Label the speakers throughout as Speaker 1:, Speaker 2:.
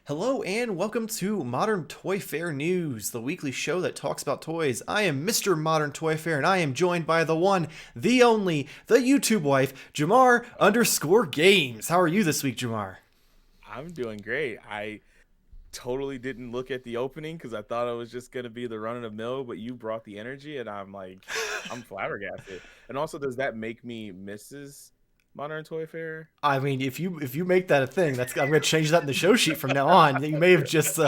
Speaker 1: Hello and welcome to Modern Toy Fair News, the weekly show that talks about toys. I am Mr. Modern Toy Fair and I am joined by the one, the only, the YouTube wife, Jamar_Games. How are you this week, Jamar?
Speaker 2: I'm doing great. I totally didn't look at the opening because I thought it was just gonna be the run of the mill, but you brought the energy, and I'm flabbergasted. And also, does that make me Mrs. Modern Toy Fair?
Speaker 1: I mean, if you make that a thing, I'm gonna change that in the show sheet from now on. You may have just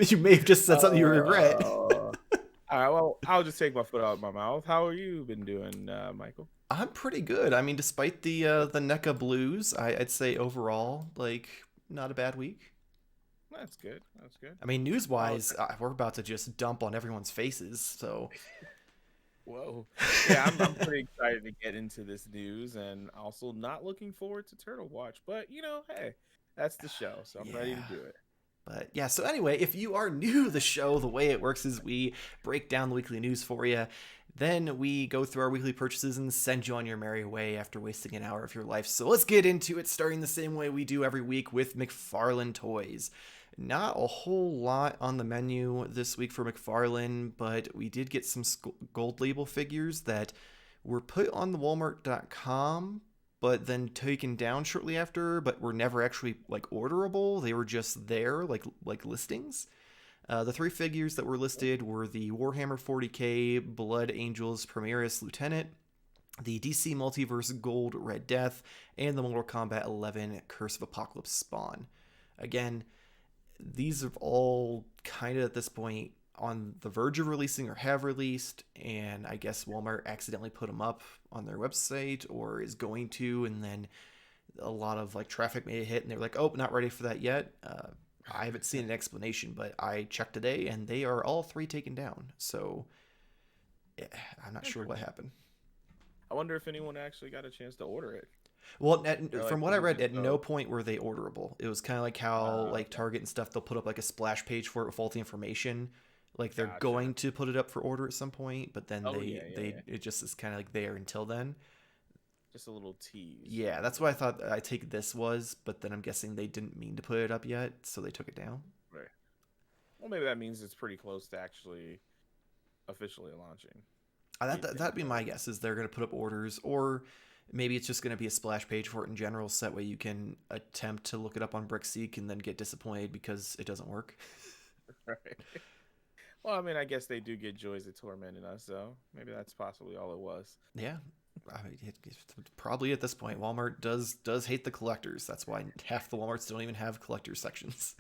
Speaker 1: you may have just said something you regret.
Speaker 2: All right. Well, I'll just take my foot out of my mouth. How are you been doing, Michael?
Speaker 1: I'm pretty good. I mean, despite the NECA blues, I'd say overall, like, not a bad week.
Speaker 2: That's good. That's good.
Speaker 1: I mean,
Speaker 2: Oh,
Speaker 1: news-wise, we're about to just dump on everyone's faces. So,
Speaker 2: whoa. Yeah, I'm pretty excited to get into this news, and also not looking forward to Turtle Watch. But hey, that's the show, so I'm ready to
Speaker 1: yeah.
Speaker 2: do it.
Speaker 1: But yeah, so anyway, if you are new to the show, the way it works is we break down the weekly news for you. Then we go through our weekly purchases and send you on your merry way after wasting an hour of your life. So let's get into it, starting the same way we do every week with Mcfarlane Toys. Not a whole lot on the menu this week for Mcfarlane, but we did get some gold label figures that were put on the Walmart.com, but then taken down shortly after, but were never actually like orderable. They were just there, like listings. The three figures that were listed were the Warhammer 40k Blood Angels Primaris Lieutenant, the DC Multiverse Gold Red Death, and the Mortal Kombat 11 Curse of Apocalypse Spawn. Again, these are all kind of at this point on the verge of releasing or have released, and I guess Walmart accidentally put them up on their website or is going to, and then a lot of like traffic made a hit and they're like, oh, not ready for that yet. I haven't seen an explanation, but I checked today and they are all three taken down. So yeah, I'm not sure what happened.
Speaker 2: I wonder if anyone actually got a chance to order it.
Speaker 1: Well,
Speaker 2: Or
Speaker 1: from
Speaker 2: like,
Speaker 1: what
Speaker 2: was
Speaker 1: I
Speaker 2: it
Speaker 1: read,
Speaker 2: just
Speaker 1: at no point were they orderable. It was kind of like how like
Speaker 2: okay.
Speaker 1: Target and stuff, they'll put up like a splash page for it with faulty information. Like they're
Speaker 2: Gotcha.
Speaker 1: going to put it up for order at some point, but then
Speaker 2: Oh
Speaker 1: they
Speaker 2: yeah, yeah,
Speaker 1: they
Speaker 2: yeah.
Speaker 1: it just is kind of like there until then.
Speaker 2: Just a little tease.
Speaker 1: Yeah, that's what I thought. I take this was, but then I'm guessing they didn't mean to put it up yet, so they took it down.
Speaker 2: Right. Well, maybe that means it's pretty close to actually officially launching.
Speaker 1: That'd be my guess is they're going to put up orders, or maybe it's just going to be a splash page for it in general, so that way you can attempt to look it up on Brickseek and then get disappointed because it doesn't work.
Speaker 2: Right. Well, I mean, I guess they do get joys of tormenting us, so maybe that's possibly all it was.
Speaker 1: Yeah, I mean, it's probably at this point, Walmart does hate the collectors. That's why half the WalMarts don't even have collector sections.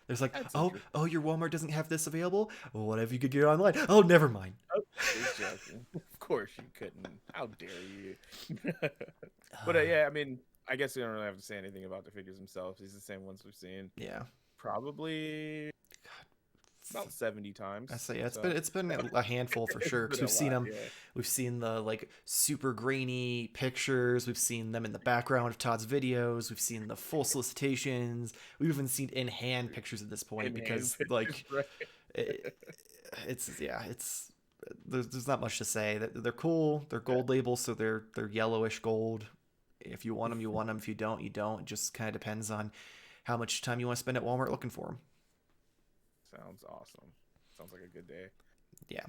Speaker 1: There's like,
Speaker 2: That's
Speaker 1: oh,
Speaker 2: interesting.
Speaker 1: oh, your Walmart doesn't have this available. Well, what if you could get it online? Oh, never mind.
Speaker 2: Oh, just joking. Of course you couldn't. How dare you? But yeah, I mean, I guess we don't really have to say anything about the figures themselves. These are the same ones we've seen
Speaker 1: Yeah.
Speaker 2: probably about 70
Speaker 1: I
Speaker 2: times.
Speaker 1: say yeah,
Speaker 2: So
Speaker 1: it's been a handful for
Speaker 2: it's
Speaker 1: sure. Because
Speaker 2: been a
Speaker 1: we've seen
Speaker 2: lot.
Speaker 1: them,
Speaker 2: Yeah.
Speaker 1: we've seen the like super grainy pictures. We've seen them in the background of Todd's videos. We've seen the full solicitations. We've even seen in hand pictures at this point
Speaker 2: In hand
Speaker 1: because
Speaker 2: pictures,
Speaker 1: like
Speaker 2: right?
Speaker 1: it, it's there's not much to say. They're cool. They're gold labels, so they're yellowish gold. If you want them, you want them. If you don't, you don't. It just kind of depends on how much time you want to spend at Walmart looking for them.
Speaker 2: Sounds awesome. Sounds like a good day.
Speaker 1: Yeah.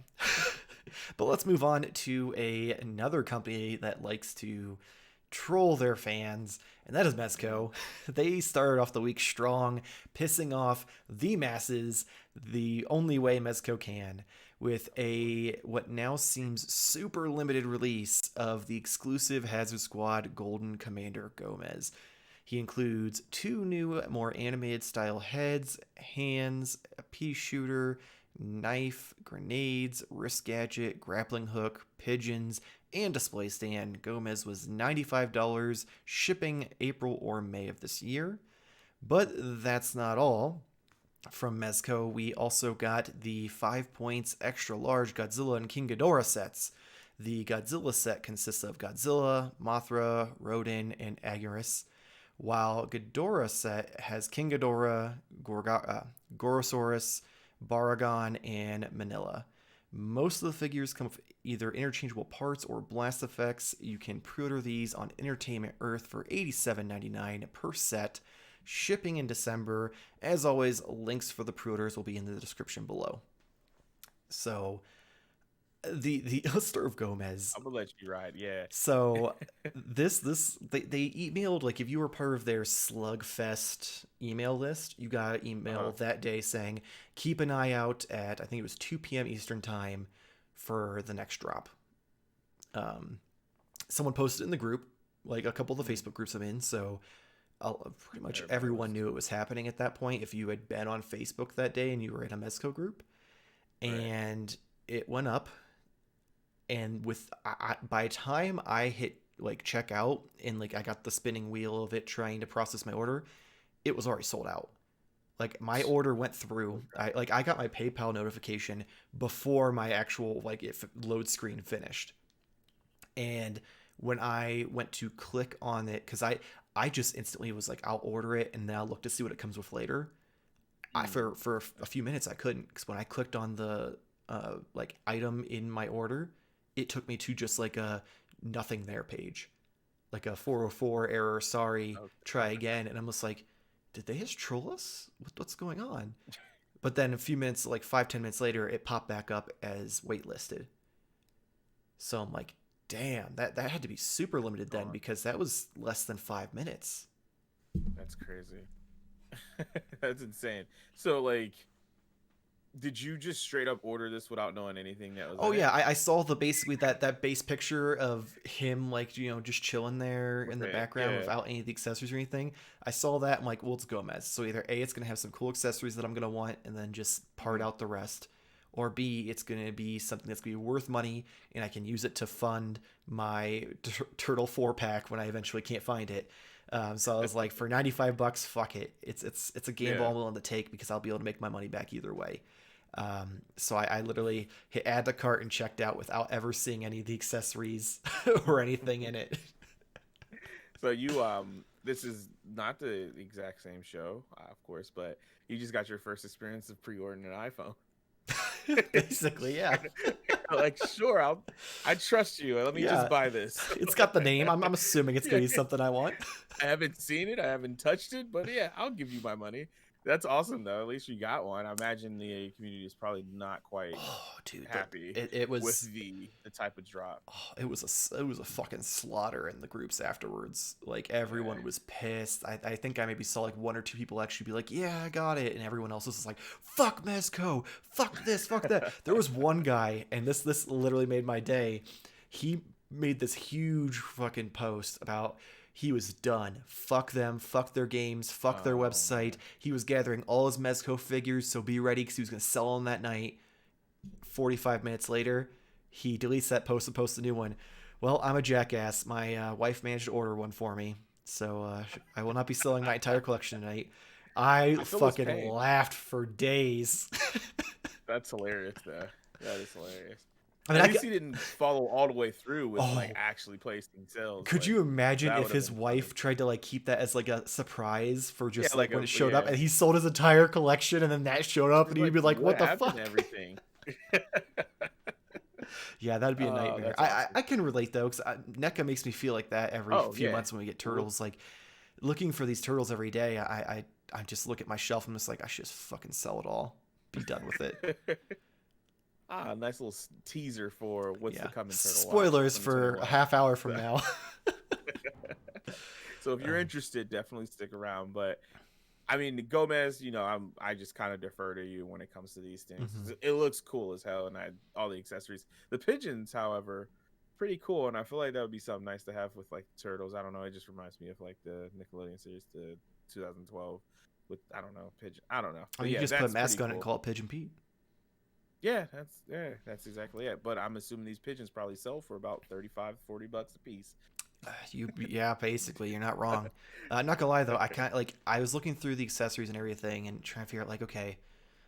Speaker 1: But let's move on to another company that likes to troll their fans, and that is Mezco. They started off the week strong, pissing off the masses the only way Mezco can, with a what now seems super limited release of the exclusive Hazard Squad Golden Commander Gomez. He includes two new, more animated style heads, hands, a pea shooter, knife, grenades, wrist gadget, grappling hook, pigeons, and display stand. Gomez was $95, shipping April or May of this year. But that's not all. From Mezco, we also got the 5 points extra large Godzilla and King Ghidorah sets. The Godzilla set consists of Godzilla, Mothra, Rodan, and Agorist, while Ghidorah set has King Ghidorah, Gorosaurus, Baragon, and Manila. Most of the figures come with either interchangeable parts or blast effects. You can pre-order these on Entertainment Earth for $87.99 per set, shipping in December. As always, links for the pre-orders will be in the description below. So the Illustrator of Gomez.
Speaker 2: I'm gonna let you ride. Yeah.
Speaker 1: So they emailed, like, if you were part of their Slugfest email list, you got an email that day saying keep an eye out at, I think it was 2 p.m. Eastern time for the next drop. Someone posted in the group, like a couple of the Facebook groups I'm in, so pretty much everyone knew it was happening at that point if you had been on Facebook that day and you were in a Mezco group. And it went up, and by the time I hit like checkout and like I got the spinning wheel of it trying to process my order, it was already sold out. Like my order went through. I got my PayPal notification before my actual load screen finished. And when I went to click on it, because I just instantly was like, I'll order it and then I'll look to see what it comes with later. For a few minutes I couldn't, because when I clicked on the item in my order, it took me to just like a nothing there page, like a 404 error, sorry, try again. And I'm just like, did they just troll us? What's going on? But then a few minutes, like 5-10 minutes later, it popped back up as waitlisted. So I'm like, damn, that had to be super limited then, because that was less than 5 minutes.
Speaker 2: That's crazy. That's insane. So like, did you just straight up order this without knowing anything that was
Speaker 1: I saw basically that base picture of him, like, just chilling there in the background without any of the accessories or anything. I saw that. I'm like, well, it's Gomez, so either A, it's gonna have some cool accessories that I'm gonna want and then just part out the rest, or B, it's gonna be something that's gonna be worth money and I can use it to fund my Turtle 4-pack when I eventually can't find it. So I was like, for $95, fuck it. It's a gamble I'm willing to take, because I'll be able to make my money back either way. So I literally hit add to cart and checked out without ever seeing any of the accessories or anything in it.
Speaker 2: So you this is not the exact same show, of course, but you just got your first experience of pre-ordering an iPhone.
Speaker 1: Basically, yeah.
Speaker 2: Like, sure, I trust you. Let me just buy this.
Speaker 1: It's got the name. I'm assuming it's gonna be something I want.
Speaker 2: I haven't seen it. I haven't touched it, but yeah, I'll give you my money. That's awesome, though. At least you got one. I imagine the community is probably not quite happy
Speaker 1: it was
Speaker 2: with the type of drop.
Speaker 1: It was a fucking slaughter in the groups afterwards. Like, everyone was pissed. I think I maybe saw like 1 or 2 people actually be like, yeah, I got it, and everyone else was just like, fuck Mezco, fuck this, fuck that. There was one guy, and this literally made my day. He made this huge fucking post about he was done. Fuck them. Fuck their games. Fuck their website. He was gathering all his Mezco figures, so be ready, because he was going to sell them that night. 45 minutes later, he deletes that post and posts a new one. Well, I'm a jackass. My wife managed to order one for me, so I will not be selling my entire collection tonight. I fucking laughed for days.
Speaker 2: That's hilarious, though. That is hilarious.
Speaker 1: I mean,
Speaker 2: at least he didn't follow all the way through with like actually placing sales.
Speaker 1: Could you imagine if his wife tried to like keep that as like a surprise for just like when it showed up, and he sold his entire collection and then that showed up, and he'd be like, what the fuck?
Speaker 2: Everything.
Speaker 1: Yeah, that'd be a nightmare. Awesome. I can relate though, because NECA makes me feel like that every few months when we get turtles. Like, looking for these turtles every day, I just look at my shelf and I'm just like, I should just fucking sell it all, be done with it.
Speaker 2: Nice little teaser for what's to come in Turtle.
Speaker 1: Spoilers for a half hour from now.
Speaker 2: So if you're interested, definitely stick around. But I mean, Gomez, I just kind of defer to you when it comes to these things. Mm-hmm. It looks cool as hell, and all the accessories. The pigeons, however, pretty cool, and I feel like that would be something nice to have with like turtles. I don't know. It just reminds me of like the Nickelodeon series, the 2012 with pigeon. I don't know.
Speaker 1: Oh, you just put a mask on it and call it Pigeon Pete.
Speaker 2: Yeah, that's exactly it. But I'm assuming these pigeons probably sell for about $35-$40 a piece.
Speaker 1: Basically, you're not wrong. Not gonna lie though, I was looking through the accessories and everything and trying to figure out, like, okay,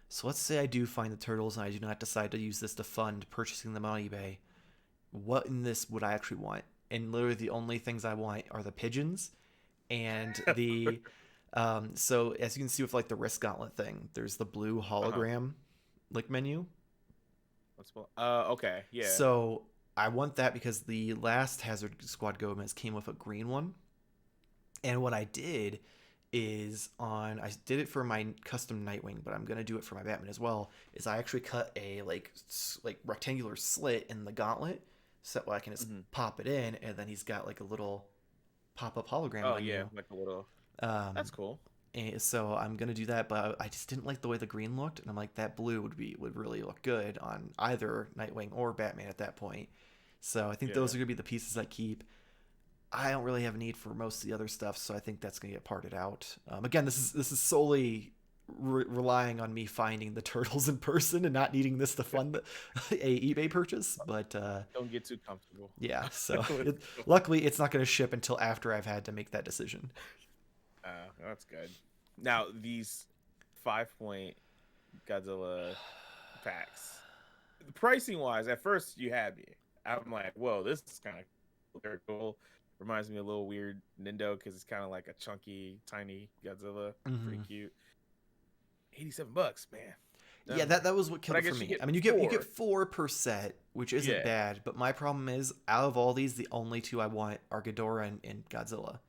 Speaker 1: so let's say I do find the turtles and I do not decide to use this to fund purchasing them on eBay. What in this would I actually want? And literally the only things I want are the pigeons and the so as you can see with like the wrist gauntlet thing, there's the blue hologram like menu.
Speaker 2: Okay, yeah.
Speaker 1: So I want that because the last Hazard Squad Gomez came with a green one. And what I did is I did it for my custom Nightwing, but I'm gonna do it for my Batman as well. Is I actually cut a like rectangular slit in the gauntlet so that I can just
Speaker 2: Hmm.
Speaker 1: pop it in, and then he's got like a little pop up hologram
Speaker 2: Oh
Speaker 1: on
Speaker 2: yeah,
Speaker 1: you.
Speaker 2: like a little.
Speaker 1: Um,
Speaker 2: That's cool.
Speaker 1: and so I'm gonna do that, but I just didn't like the way the green looked, and I'm like that blue would really look good on either Nightwing or Batman at that point. So I think those
Speaker 2: Yeah.
Speaker 1: are gonna be the pieces I keep. I don't really have a need for most of the other stuff, so I think that's gonna get parted out. Again, this is solely relying on me finding the turtles in person and not needing this to fund a eBay purchase. But
Speaker 2: Don't get too comfortable.
Speaker 1: yeah, so
Speaker 2: Let's go.
Speaker 1: luckily it's not going to ship until after I've had to make that decision.
Speaker 2: That's good. Now these 5 point Godzilla packs, the pricing wise, at first you had me. I'm like, whoa, this is kind of very cool. Reminds me of a little weird Nindo because it's kind of like a chunky, tiny Godzilla. Pretty
Speaker 1: Mm-hmm.
Speaker 2: cute. $87, man.
Speaker 1: Yeah,
Speaker 2: Done.
Speaker 1: that was what
Speaker 2: But
Speaker 1: killed
Speaker 2: I
Speaker 1: it for
Speaker 2: guess you
Speaker 1: me.
Speaker 2: get
Speaker 1: I mean, you get
Speaker 2: four.
Speaker 1: 4 per set, which isn't
Speaker 2: Yeah.
Speaker 1: bad. But my problem is, out of all these, the only 2 I want are Ghidorah and Godzilla.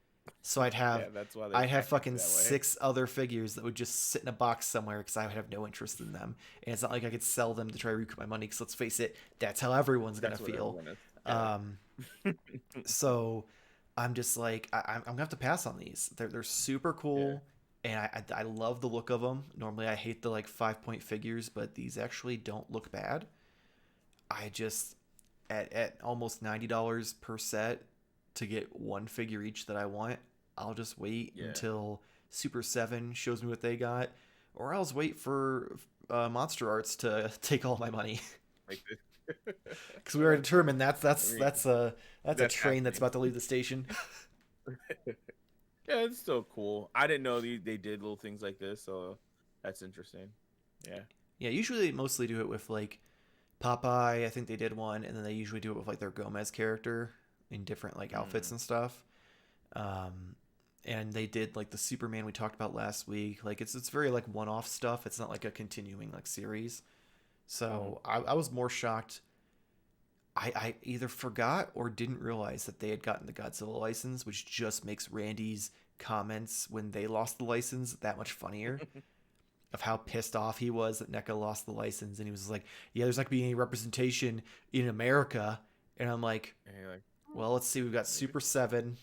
Speaker 1: So
Speaker 2: Yeah, that's why they
Speaker 1: I'd have
Speaker 2: package it
Speaker 1: fucking
Speaker 2: that way.
Speaker 1: 6 other figures that would just sit in a box somewhere because I would have no interest in them. And it's not like I could sell them to try to recoup my money. Because let's face it, that's how everyone's gonna
Speaker 2: That's what
Speaker 1: feel.
Speaker 2: everyone is.
Speaker 1: Um,
Speaker 2: Yeah.
Speaker 1: so I'm just like I'm gonna have to pass on these. They're super
Speaker 2: Yeah.
Speaker 1: cool, and I love the look of them. Normally I hate the like 5 point figures, but these actually don't look bad. I just at almost $90 per set to get one figure each that I want. I'll just wait
Speaker 2: Yeah.
Speaker 1: until Super7 shows me what they got, or I'll just wait for Monster Arts to take all my money.
Speaker 2: Like this.
Speaker 1: Because we already determined
Speaker 2: I mean,
Speaker 1: that's a
Speaker 2: that's
Speaker 1: train that's
Speaker 2: happening.
Speaker 1: about to leave the station.
Speaker 2: Yeah, it's still cool. I didn't know they did little things like this, so that's interesting. Yeah.
Speaker 1: Yeah, usually they mostly do it with like Popeye. I think they did one, and then they usually do it with like their Gomez character in different like outfits
Speaker 2: Mm,
Speaker 1: and stuff. Um, and they did like the Superman we talked about last week. Like it's very like one off stuff. It's not like a continuing like series.
Speaker 2: mm,
Speaker 1: So I was more shocked. I either forgot or didn't realize that they had gotten the Godzilla license, which just makes Randy's comments when they lost the license that much funnier. Of how pissed off he was that NECA lost the license, and he was like, "Yeah, there's not gonna be any representation in America." And I'm like,
Speaker 2: and you're like,
Speaker 1: "Well, let's see. We've got
Speaker 2: maybe.
Speaker 1: Super7,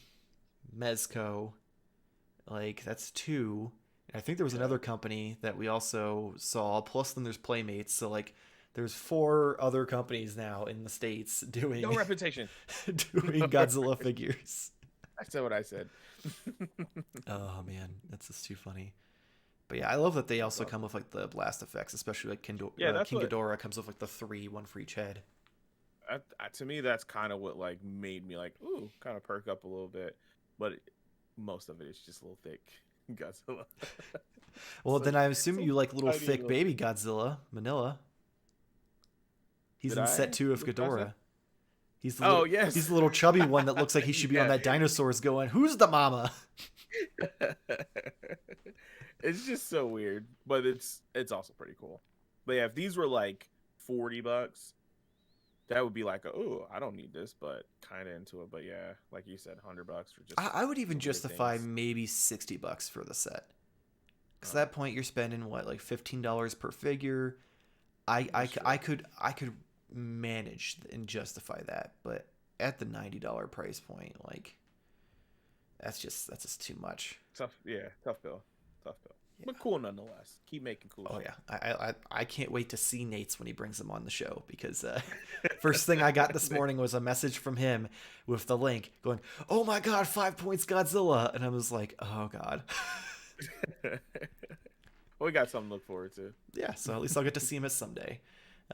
Speaker 1: Mezco, like that's 2. And I think there was
Speaker 2: Yeah.
Speaker 1: another company that we also saw. Plus, then there's Playmates. So like, there's 4 other companies now in the states
Speaker 2: No
Speaker 1: doing
Speaker 2: reputation.
Speaker 1: doing Godzilla figures.
Speaker 2: I said what I said.
Speaker 1: Oh man, that's just too funny. But yeah, I love that they
Speaker 2: That's
Speaker 1: also
Speaker 2: awesome.
Speaker 1: come with like the blast effects, especially like
Speaker 2: Yeah, that's
Speaker 1: King
Speaker 2: what
Speaker 1: Ghidorah comes with like the 3, one for each head.
Speaker 2: to me that's kind of what like made me like ooh, kind of perk up a little bit. But most of it is just a little thick Godzilla.
Speaker 1: Well, then I
Speaker 2: It's
Speaker 1: assume
Speaker 2: a
Speaker 1: you like little
Speaker 2: tiny
Speaker 1: thick
Speaker 2: little.
Speaker 1: baby Godzilla, Manila. He's
Speaker 2: Did
Speaker 1: in set
Speaker 2: I?
Speaker 1: 2 of
Speaker 2: What did I say?
Speaker 1: Ghidorah.
Speaker 2: Oh
Speaker 1: He's
Speaker 2: yes.
Speaker 1: the little chubby one that looks like he should be on
Speaker 2: Yeah.
Speaker 1: that dinosaurs going, "Who's the mama?"
Speaker 2: It's just so weird, but it's also pretty cool. But yeah, if these were like $40, that would be like, oh, I don't need this, but kind of into it. But yeah, like you said, $100 for just
Speaker 1: I would even
Speaker 2: some weird
Speaker 1: justify
Speaker 2: things.
Speaker 1: maybe $60 for the set. Because
Speaker 2: Oh,
Speaker 1: at that point you're spending what, like $15 per figure.
Speaker 2: that's true.
Speaker 1: I could manage and justify that, but at the $90 price point, like that's just too much.
Speaker 2: Tough, yeah, tough bill, tough bill,
Speaker 1: Yeah.
Speaker 2: but cool nonetheless. Keep making cool
Speaker 1: Oh
Speaker 2: shit.
Speaker 1: yeah, I can't wait to see Nate's when he brings him on the show because first thing I got this morning was a message from him with the link going, "Oh my God, 5 points Godzilla," and I was like, "Oh God."
Speaker 2: We got something to look forward to.
Speaker 1: Yeah, so at least I'll get to see him at someday.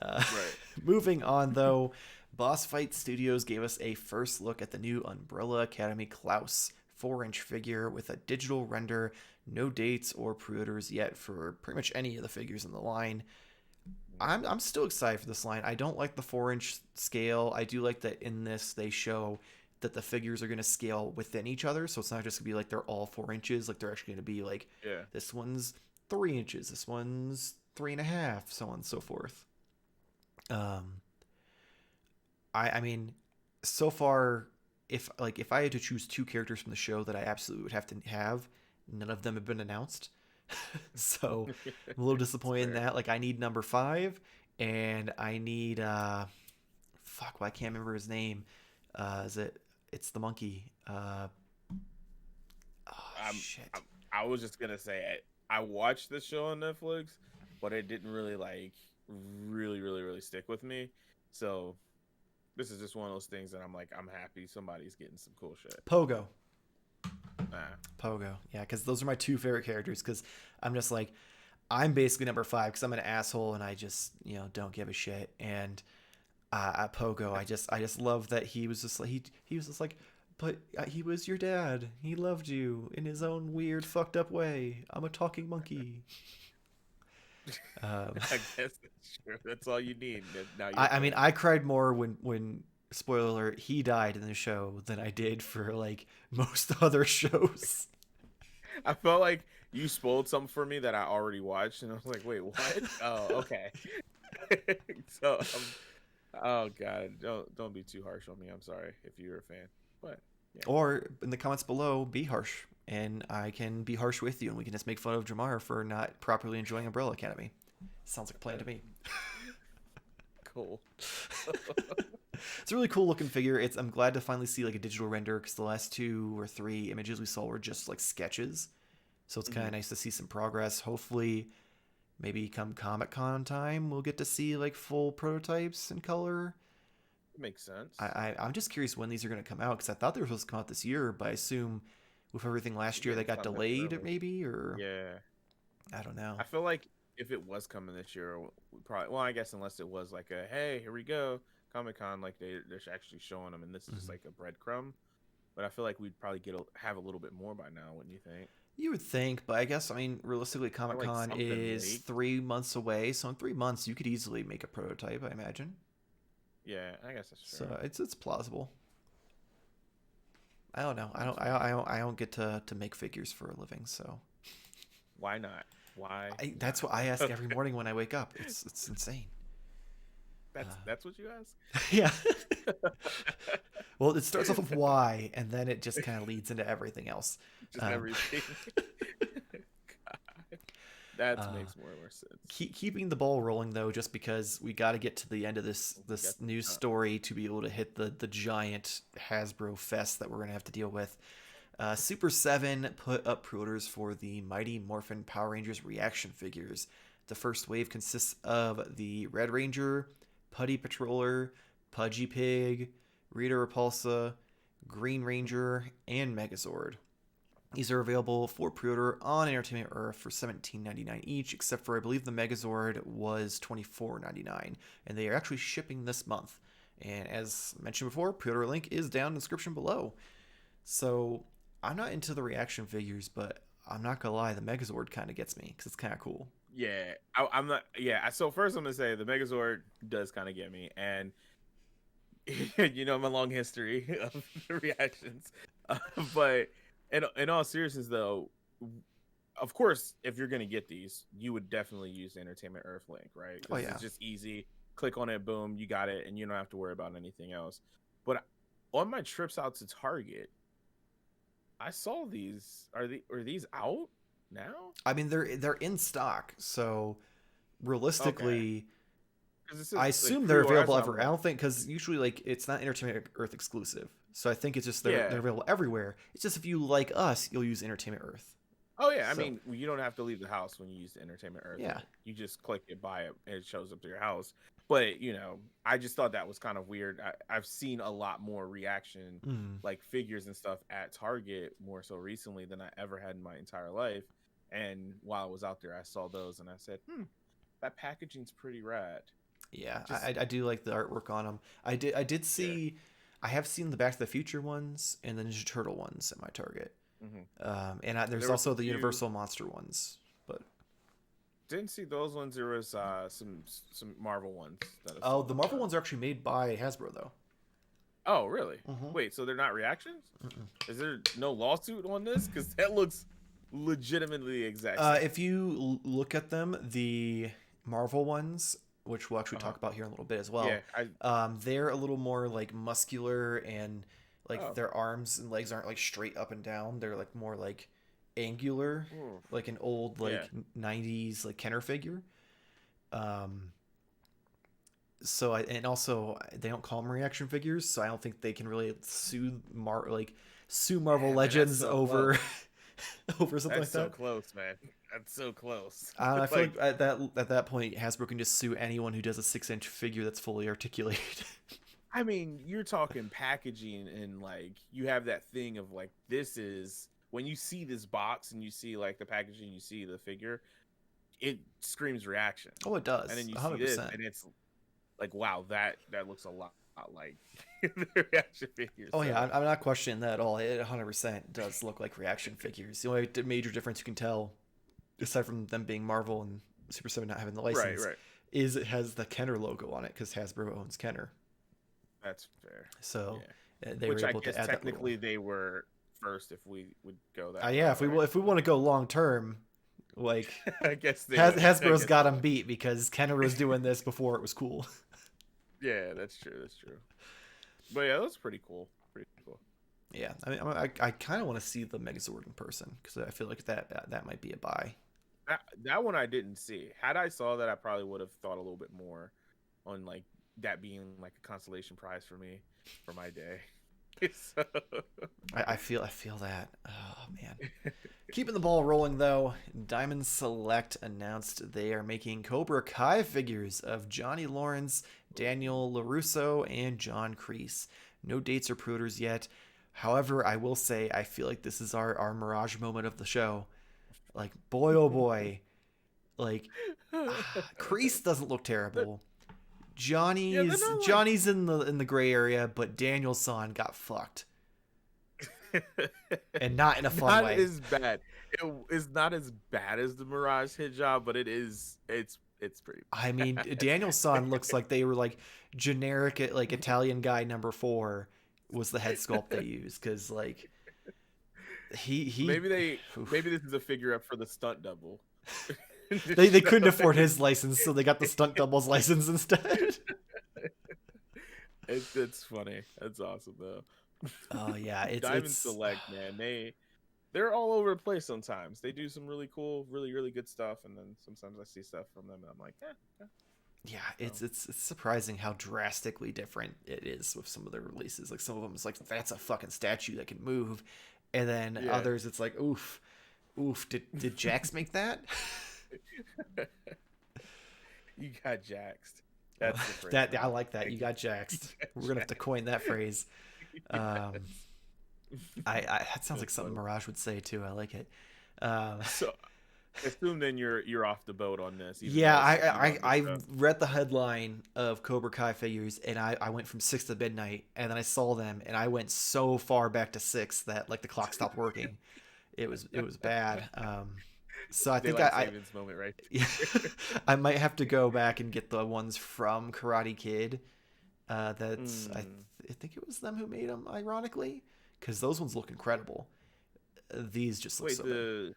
Speaker 2: Right.
Speaker 1: Moving on, though, Boss Fight Studios gave us a first look at the new Umbrella Academy Klaus 4-inch figure with a digital render. No dates or pre-orders yet for pretty much any of the figures in the line. I'm still excited for this line. I don't like the 4-inch scale. I do like that in this they show that the figures are going to scale within each other, so it's not just going to be like they're all 4 inches. Like they're actually going to be like
Speaker 2: Yeah.
Speaker 1: this one's 3 inches, this one's 3.5, so on and so forth. Um, I mean, so far, if I had to choose two characters from the show that I absolutely would have to have, none of them have been announced. So I'm a little
Speaker 2: It's
Speaker 1: disappointed in
Speaker 2: fair.
Speaker 1: that. Like I need number five, and I need fuck, well, I can't remember his name. Is it? It's the monkey. Oh
Speaker 2: I'm,
Speaker 1: shit.
Speaker 2: I'm I was just gonna say I watched the show on Netflix, but it didn't really like really stick with me. So this is just one of those things that I'm like I'm happy somebody's getting some cool shit.
Speaker 1: Pogo.
Speaker 2: Nah.
Speaker 1: Pogo. Yeah, because those are my two favorite characters. Because I'm just like, I'm basically number five because I'm an asshole and I just don't give a shit. And at Pogo, I just love that he was just like he was just like, but he was your dad. He loved you in his own weird fucked up way. I'm a talking monkey. Um,
Speaker 2: I guess that's true. That's all you need. Now you're
Speaker 1: I mean,
Speaker 2: fair.
Speaker 1: I cried more when spoiler alert, he died in the show than I did for like most other shows.
Speaker 2: I felt like you spoiled something for me that I already watched, and I was like, wait, what? Oh, okay. So, oh god, don't be too harsh on me. I'm sorry if you're a fan, but yeah,
Speaker 1: Or in the comments below, be harsh, and I can be harsh with you, and we can just make fun of Jamar for not properly enjoying Umbrella Academy. Sounds like a plan to me.
Speaker 2: cool.
Speaker 1: It's a really cool looking figure. I'm glad to finally see like a digital render because the last two or three images we saw were just like sketches. So it's kind of
Speaker 2: Mhm.
Speaker 1: nice to see some progress. Hopefully, maybe come Comic Con time, we'll get to see like full prototypes in color.
Speaker 2: Makes sense.
Speaker 1: I'm just curious when these are going to come out because I thought they were supposed to come out this year, but I assume with everything last
Speaker 2: We're
Speaker 1: year they
Speaker 2: getting
Speaker 1: got
Speaker 2: some this
Speaker 1: delayed
Speaker 2: early.
Speaker 1: maybe, or
Speaker 2: Yeah,
Speaker 1: I don't know.
Speaker 2: I feel like if it was coming this year, we probably. Well, I guess unless it was like a hey, here we go, Comic Con, like they're actually showing them, and this is just
Speaker 1: Mhm.
Speaker 2: like a breadcrumb. But I feel like we'd probably have a little bit more by now, wouldn't you think?
Speaker 1: You would think, but I guess I mean realistically,
Speaker 2: Or
Speaker 1: Comic
Speaker 2: like
Speaker 1: Con
Speaker 2: something
Speaker 1: is
Speaker 2: leaked.
Speaker 1: 3 months away, so in 3 months you could easily make a prototype, I imagine.
Speaker 2: Yeah, I guess that's true.
Speaker 1: So it's plausible. I don't know. I
Speaker 2: That's
Speaker 1: don't
Speaker 2: fair.
Speaker 1: I don't get to make figures for a living, so
Speaker 2: Why not? Why
Speaker 1: that's
Speaker 2: not?
Speaker 1: what I ask every morning when I wake up. It's insane.
Speaker 2: That's what you ask.
Speaker 1: Yeah. Well, it starts off with why, and then it just kind of leads into everything else.
Speaker 2: Just
Speaker 1: Um,
Speaker 2: everything. God, that
Speaker 1: uh,
Speaker 2: makes more sense.
Speaker 1: keeping the ball rolling though, just because we got to get to the end of this
Speaker 2: We got
Speaker 1: this news
Speaker 2: uh,
Speaker 1: story to be able to hit the giant Hasbro fest that we're gonna have to deal with. Super7 put up pre-orders for the Mighty Morphin Power Rangers reaction figures. The first wave consists of the Red Ranger, Putty Patroller, Pudgy Pig, Rita Repulsa, Green Ranger, and Megazord. These are available for pre-order on Entertainment Earth for $17.99 each, except for I believe the Megazord was $24.99, and they are actually shipping this month. And as mentioned before, pre-order link is down in the description below. So I'm not into the reaction figures, but I'm not gonna lie, the Megazord kind of gets me because it's kind of cool.
Speaker 2: yeah, I'm not. Yeah, so first I'm gonna say the Megazord does kind of get me, and my long history of the reactions. But in all seriousness, though, of course, if you're gonna get these, you would definitely use the Entertainment Earth link, right?
Speaker 1: Oh
Speaker 2: Because
Speaker 1: yeah.
Speaker 2: it's just easy. Click on it, boom, you got it, and you don't have to worry about anything else. But on my trips out to Target, I saw these. Are these out now?
Speaker 1: I mean they're in stock, so
Speaker 2: Okay,
Speaker 1: realistically,
Speaker 2: because it
Speaker 1: I
Speaker 2: says like
Speaker 1: assume they're
Speaker 2: pre-order.
Speaker 1: available
Speaker 2: So I'm
Speaker 1: everywhere. I
Speaker 2: like,
Speaker 1: don't think because usually like it's not Entertainment Earth exclusive, so I think it's just they're
Speaker 2: yeah.
Speaker 1: available everywhere. It's just if you like us, you'll use Entertainment Earth.
Speaker 2: Oh yeah, I
Speaker 1: So
Speaker 2: mean you don't have to leave the house when you use the Entertainment Earth
Speaker 1: yeah.
Speaker 2: link. You just click it, buy it, and it shows up to your house. But I just thought that was kind of weird. I've seen a lot more reaction,
Speaker 1: Mm.
Speaker 2: like figures and stuff at Target more so recently than I ever had in my entire life. And while I was out there, I saw those and I said, that packaging's pretty rad.
Speaker 1: Yeah,
Speaker 2: Just
Speaker 1: I do like the artwork on them. I did
Speaker 2: yeah.
Speaker 1: see, I have seen the Back to the Future ones and the Ninja Turtle ones at my Target.
Speaker 2: hmm
Speaker 1: There's
Speaker 2: There was a
Speaker 1: also the
Speaker 2: few.
Speaker 1: Universal Monster ones, but
Speaker 2: Didn't see those ones. There was some Marvel ones that I
Speaker 1: oh,
Speaker 2: saw.
Speaker 1: the Marvel ones are actually made by Hasbro though.
Speaker 2: Oh, really?
Speaker 1: Mm-hmm.
Speaker 2: Wait, so they're not reactions?
Speaker 1: Mm-mm.
Speaker 2: Is there no lawsuit on this? Because that looks legitimately the exact same.
Speaker 1: If you look at them, the Marvel ones which we'll actually talk about here in a little bit as well.
Speaker 2: Yeah,
Speaker 1: They're a little more like muscular, and like
Speaker 2: oh,
Speaker 1: their arms and legs aren't like straight up and down. They're like more like angular,
Speaker 2: ooh,
Speaker 1: like an old
Speaker 2: yeah.
Speaker 1: like 90s like Kenner figure. Um, so and also they don't call them reaction figures, so I don't think they can really sue Marvel
Speaker 2: Man, that's
Speaker 1: Legends
Speaker 2: so
Speaker 1: over
Speaker 2: close.
Speaker 1: over something
Speaker 2: That's
Speaker 1: like
Speaker 2: so
Speaker 1: that.
Speaker 2: close, man. That's so close.
Speaker 1: I don't know, I feel
Speaker 2: Like,
Speaker 1: like at that point Hasbro can just sue anyone who does a 6-inch figure that's fully articulated.
Speaker 2: I mean, you're talking packaging, and like you have that thing of like, this is when you see this box and you see like the packaging, you see the figure, it screams reaction.
Speaker 1: Oh, it
Speaker 2: And then
Speaker 1: does,
Speaker 2: you see this,
Speaker 1: 100%.
Speaker 2: and it's like, wow, that looks a lot like the reaction figure.
Speaker 1: Oh yeah,
Speaker 2: So
Speaker 1: I'm not questioning that at all. It 100% does look like reaction figures. The only major difference you can tell, aside from them being Marvel and Super 7 not having the
Speaker 2: right,
Speaker 1: license,
Speaker 2: right.
Speaker 1: is it has the Kenner logo on it because Hasbro owns Kenner.
Speaker 2: That's fair.
Speaker 1: So
Speaker 2: Yeah.
Speaker 1: they were
Speaker 2: Which I
Speaker 1: able
Speaker 2: guess
Speaker 1: to add that little.
Speaker 2: technically they were first if we would go that
Speaker 1: Yeah,
Speaker 2: route, right?
Speaker 1: if we want to go long term, like
Speaker 2: I guess they would. I
Speaker 1: Hasbro's
Speaker 2: guess
Speaker 1: got
Speaker 2: they
Speaker 1: them
Speaker 2: would.
Speaker 1: beat because Kenner was doing this before it was cool.
Speaker 2: Yeah, that's true. That's true. But yeah, that's pretty cool. Pretty cool.
Speaker 1: Yeah, I mean, I kind of want to see the Megazord in person because I feel like that might be a buy.
Speaker 2: That one I didn't see. Had I saw that, I probably would have thought a little bit more on like that being like a consolation prize for me for my day. So...
Speaker 1: I feel that. Oh man. Keeping the ball rolling though, Diamond Select announced they are making Cobra Kai figures of Johnny Lawrence, Daniel LaRusso, and John Kreese. No dates or pre-orders yet. However, I will say I feel like this is our Mirage moment of the show. Like, boy oh boy. Like, Kreese doesn't look terrible.
Speaker 2: Yeah, they're not like
Speaker 1: Johnny's in the gray area, but Daniel-san got fucked. And not in a fun
Speaker 2: not
Speaker 1: way.
Speaker 2: as bad. It is not as bad as the Mirage hit job, but it's pretty
Speaker 1: I mean,
Speaker 2: bad.
Speaker 1: Daniel-san looks like they were like generic, like Italian guy number 4 was the head sculpt they used because like he
Speaker 2: maybe
Speaker 1: oof.
Speaker 2: this is a figure up for the stunt double.
Speaker 1: They couldn't afford his license, so they got the stunt double's license instead.
Speaker 2: It's funny. That's awesome though.
Speaker 1: Oh yeah,
Speaker 2: Diamond
Speaker 1: it's
Speaker 2: Select, man. They're all over the place sometimes. They do some really cool, really, really good stuff, and then sometimes I see stuff from them and I'm like,
Speaker 1: yeah, it's surprising how drastically different it is with some of their releases. Like some of them, it's like that's a fucking statue that can move, and then
Speaker 2: yeah.
Speaker 1: others, it's like oof. Did Jax make that?
Speaker 2: You got jaxed. That's the phrase.
Speaker 1: That I like that. You got jaxed. We're gonna have to coin that phrase. I that sounds like something Mirage would say too. I like it.
Speaker 2: So assume then you're off the boat on this.
Speaker 1: Yeah, I read the headline of Cobra Kai figures and I went from 6 to midnight and then I saw them and I went so far back to 6 that like the clock stopped working. It was bad. So I think
Speaker 2: moment right.
Speaker 1: I might have to go back and get the ones from Karate Kid. I think it was them who made them, ironically, because those ones look incredible. These just look so bad.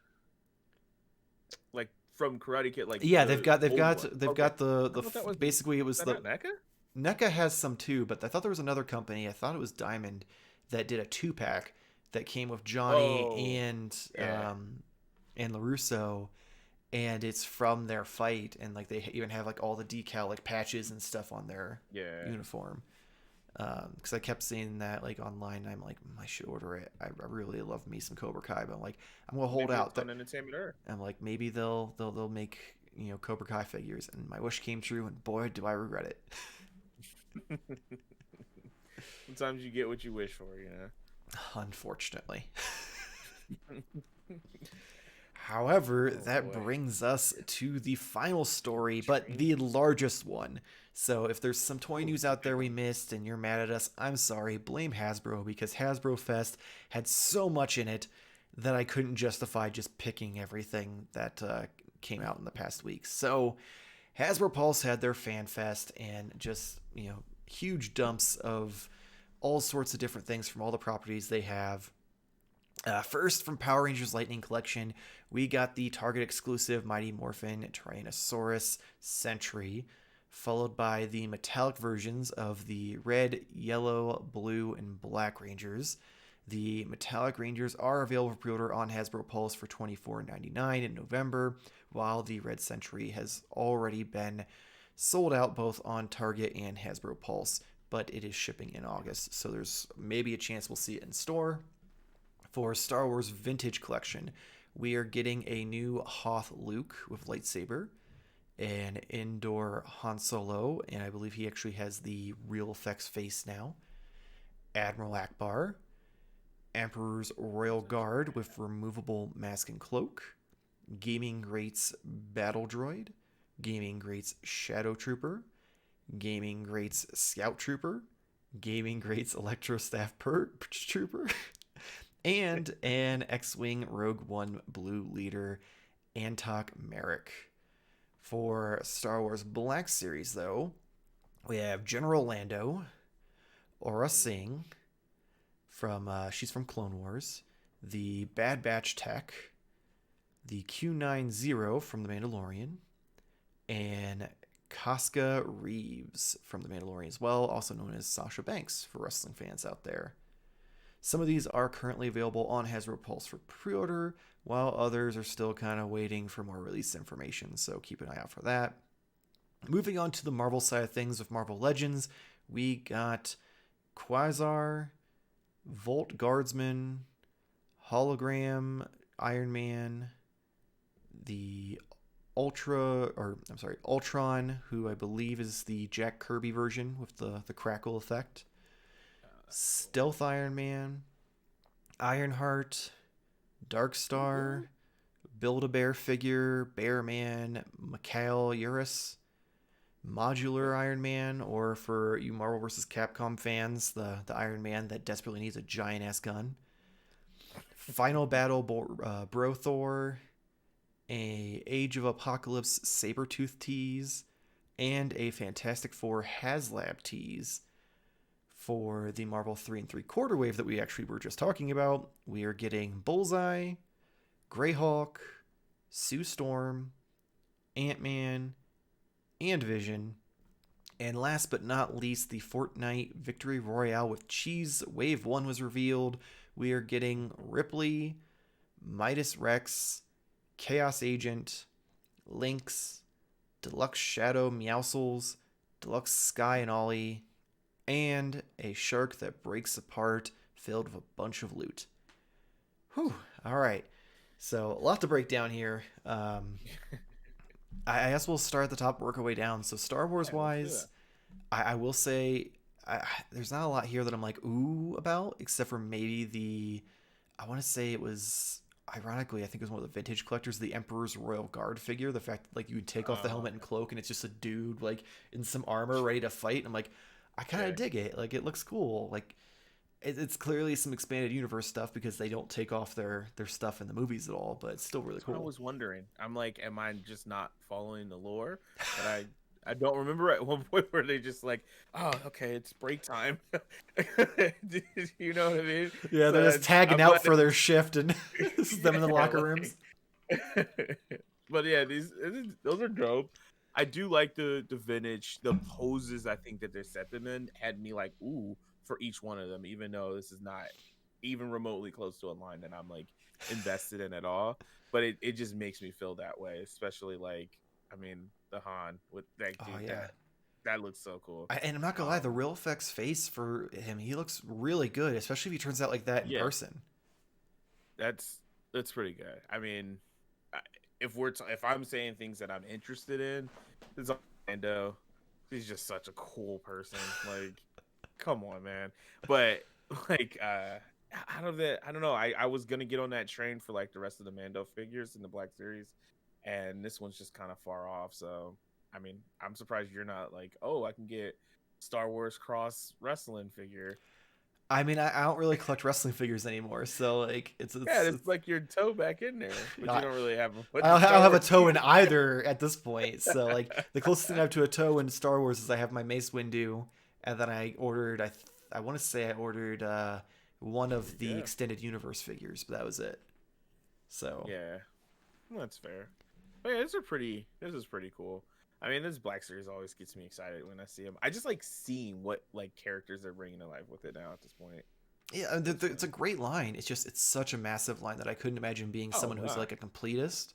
Speaker 2: Like from Karate Kid, like
Speaker 1: yeah, they've got
Speaker 2: the
Speaker 1: basically it was the
Speaker 2: NECA.
Speaker 1: NECA has some too, but I thought there was another company. I thought it was Diamond that did a 2-pack that came with Johnny and LaRusso, and it's from their fight, and like they even have like all the decal like patches and stuff on their uniform. Because I kept seeing that like online, and I'm like, I should order it. I really love me some Cobra Kai, but I'm like, I'm gonna hold out. I'm like, maybe they'll make Cobra Kai figures, and my wish came true, and boy, do I regret it.
Speaker 2: Sometimes you get what you wish for,
Speaker 1: Unfortunately. However, that brings us to the final story, but the largest one. So if there's some toy news out there we missed and you're mad at us, I'm sorry. Blame Hasbro, because Hasbro Fest had so much in it that I couldn't justify just picking everything that came out in the past weeks. So Hasbro Pulse had their Fan Fest and just, huge dumps of all sorts of different things from all the properties they have. First, from Power Rangers Lightning Collection, we got the Target exclusive Mighty Morphin Tyrannosaurus Sentry. followed by the metallic versions of the red, yellow, blue, and black Rangers. The metallic Rangers are available for pre-order on Hasbro Pulse for $24.99 in November, while the Red Century has already been sold out both on Target and Hasbro Pulse, but it is shipping in August, so there's maybe a chance we'll see it in store. For Star Wars Vintage Collection, we are getting a new Hoth Luke with lightsaber, an indoor Han Solo, and I believe he actually has the real effects face now, Admiral Akbar, Emperor's Royal Guard with removable mask and cloak, Gaming Greats Battle Droid, Gaming Greats Shadow Trooper, Gaming Greats Scout Trooper, Gaming Greats Electro Staff Trooper, and an X-Wing Rogue One Blue Leader, Antok Merrick. For Star Wars Black Series, though, we have General Lando, Aura Singh, she's from Clone Wars, the Bad Batch Tech, the Q90 from The Mandalorian, and Casca Reeves from The Mandalorian as well, also known as Sasha Banks for wrestling fans out there. Some of these are currently available on Hasbro Pulse for pre-order, while others are still kind of waiting for more release information, so keep an eye out for that. Moving on to the Marvel side of things with Marvel Legends, we got Quasar, Volt Guardsman, Hologram, Iron Man, the Ultron, who I believe is the Jack Kirby version with the crackle effect, Stealth Iron Man, Ironheart, Darkstar, Build-A-Bear figure, Bearman, Mikhail Uris, Modular Iron Man, or for you Marvel vs. Capcom fans, the Iron Man that desperately needs a giant-ass gun, Final Battle Brothor, a Age of Apocalypse Sabretooth tease, and a Fantastic Four HasLab tease. For the Marvel 3 3/4 wave that we actually were just talking about, we are getting Bullseye, Greyhawk, Sue Storm, Ant-Man, and Vision. And last but not least, the Fortnite Victory Royale with Cheese Wave 1 was revealed. We are getting Ripley, Midas Rex, Chaos Agent, Lynx, Deluxe Shadow Meowscles, Deluxe Sky and Ollie, and a shark that breaks apart filled with a bunch of loot. Whew. All right. So a lot to break down here. I guess we'll start at the top, work our way down. So Star Wars wise, I will say there's not a lot here that I'm like, ooh, about, except for maybe I want to say it was, ironically, I think it was one of the vintage collectors, the Emperor's Royal Guard figure. The fact that, like, you would take off the helmet and cloak and it's just a dude, like, in some armor ready to fight. And I'm like, I kind of dig it. Like, it looks cool. Like, it's clearly some expanded universe stuff because they don't take off their stuff in the movies at all, but it's still really cool.
Speaker 2: I was wondering. I'm like, am I just not following the lore? But I don't remember at one point where they just like, oh, okay, it's break time. You know what I mean?
Speaker 1: Yeah, they're just tagging out for their shift and this is them in the locker rooms.
Speaker 2: But yeah, those are dope. I do like the vintage, the poses. I think that they set them in had me like, ooh, for each one of them, even though this is not even remotely close to a line that I'm like invested in at all. But it just makes me feel that way, especially like, I mean, the Han with that dude, that looks so cool.
Speaker 1: And I'm not gonna lie, the real effects face for him, he looks really good, especially if he turns out like that in person.
Speaker 2: That's pretty good. I mean, if I'm saying things that I'm interested in, it's Orlando. He's just such a cool person. Like, come on, man. But like, out of it, I don't know. I was gonna get on that train for like the rest of the Mando figures in the Black Series, and this one's just kind of far off. So, I mean, I'm surprised you're not like, oh, I can get Star Wars cross wrestling figure.
Speaker 1: I mean, I don't really collect wrestling figures anymore, so like it's
Speaker 2: like your toe back in there, but you don't really have a
Speaker 1: I don't have a toe in either at this point. So like the closest thing I have to a toe in Star Wars is I have my Mace Windu, and then I ordered I want to say I ordered one of the extended universe figures, but that was it. So
Speaker 2: yeah, well, that's fair. But yeah, this is pretty cool. I mean, this Black Series always gets me excited when I see them. I just like seeing what like characters they're bringing to life with it now at this point.
Speaker 1: Yeah, it's a great line. It's such a massive line that I couldn't imagine being
Speaker 2: Oh
Speaker 1: someone who's
Speaker 2: god.
Speaker 1: like a completist.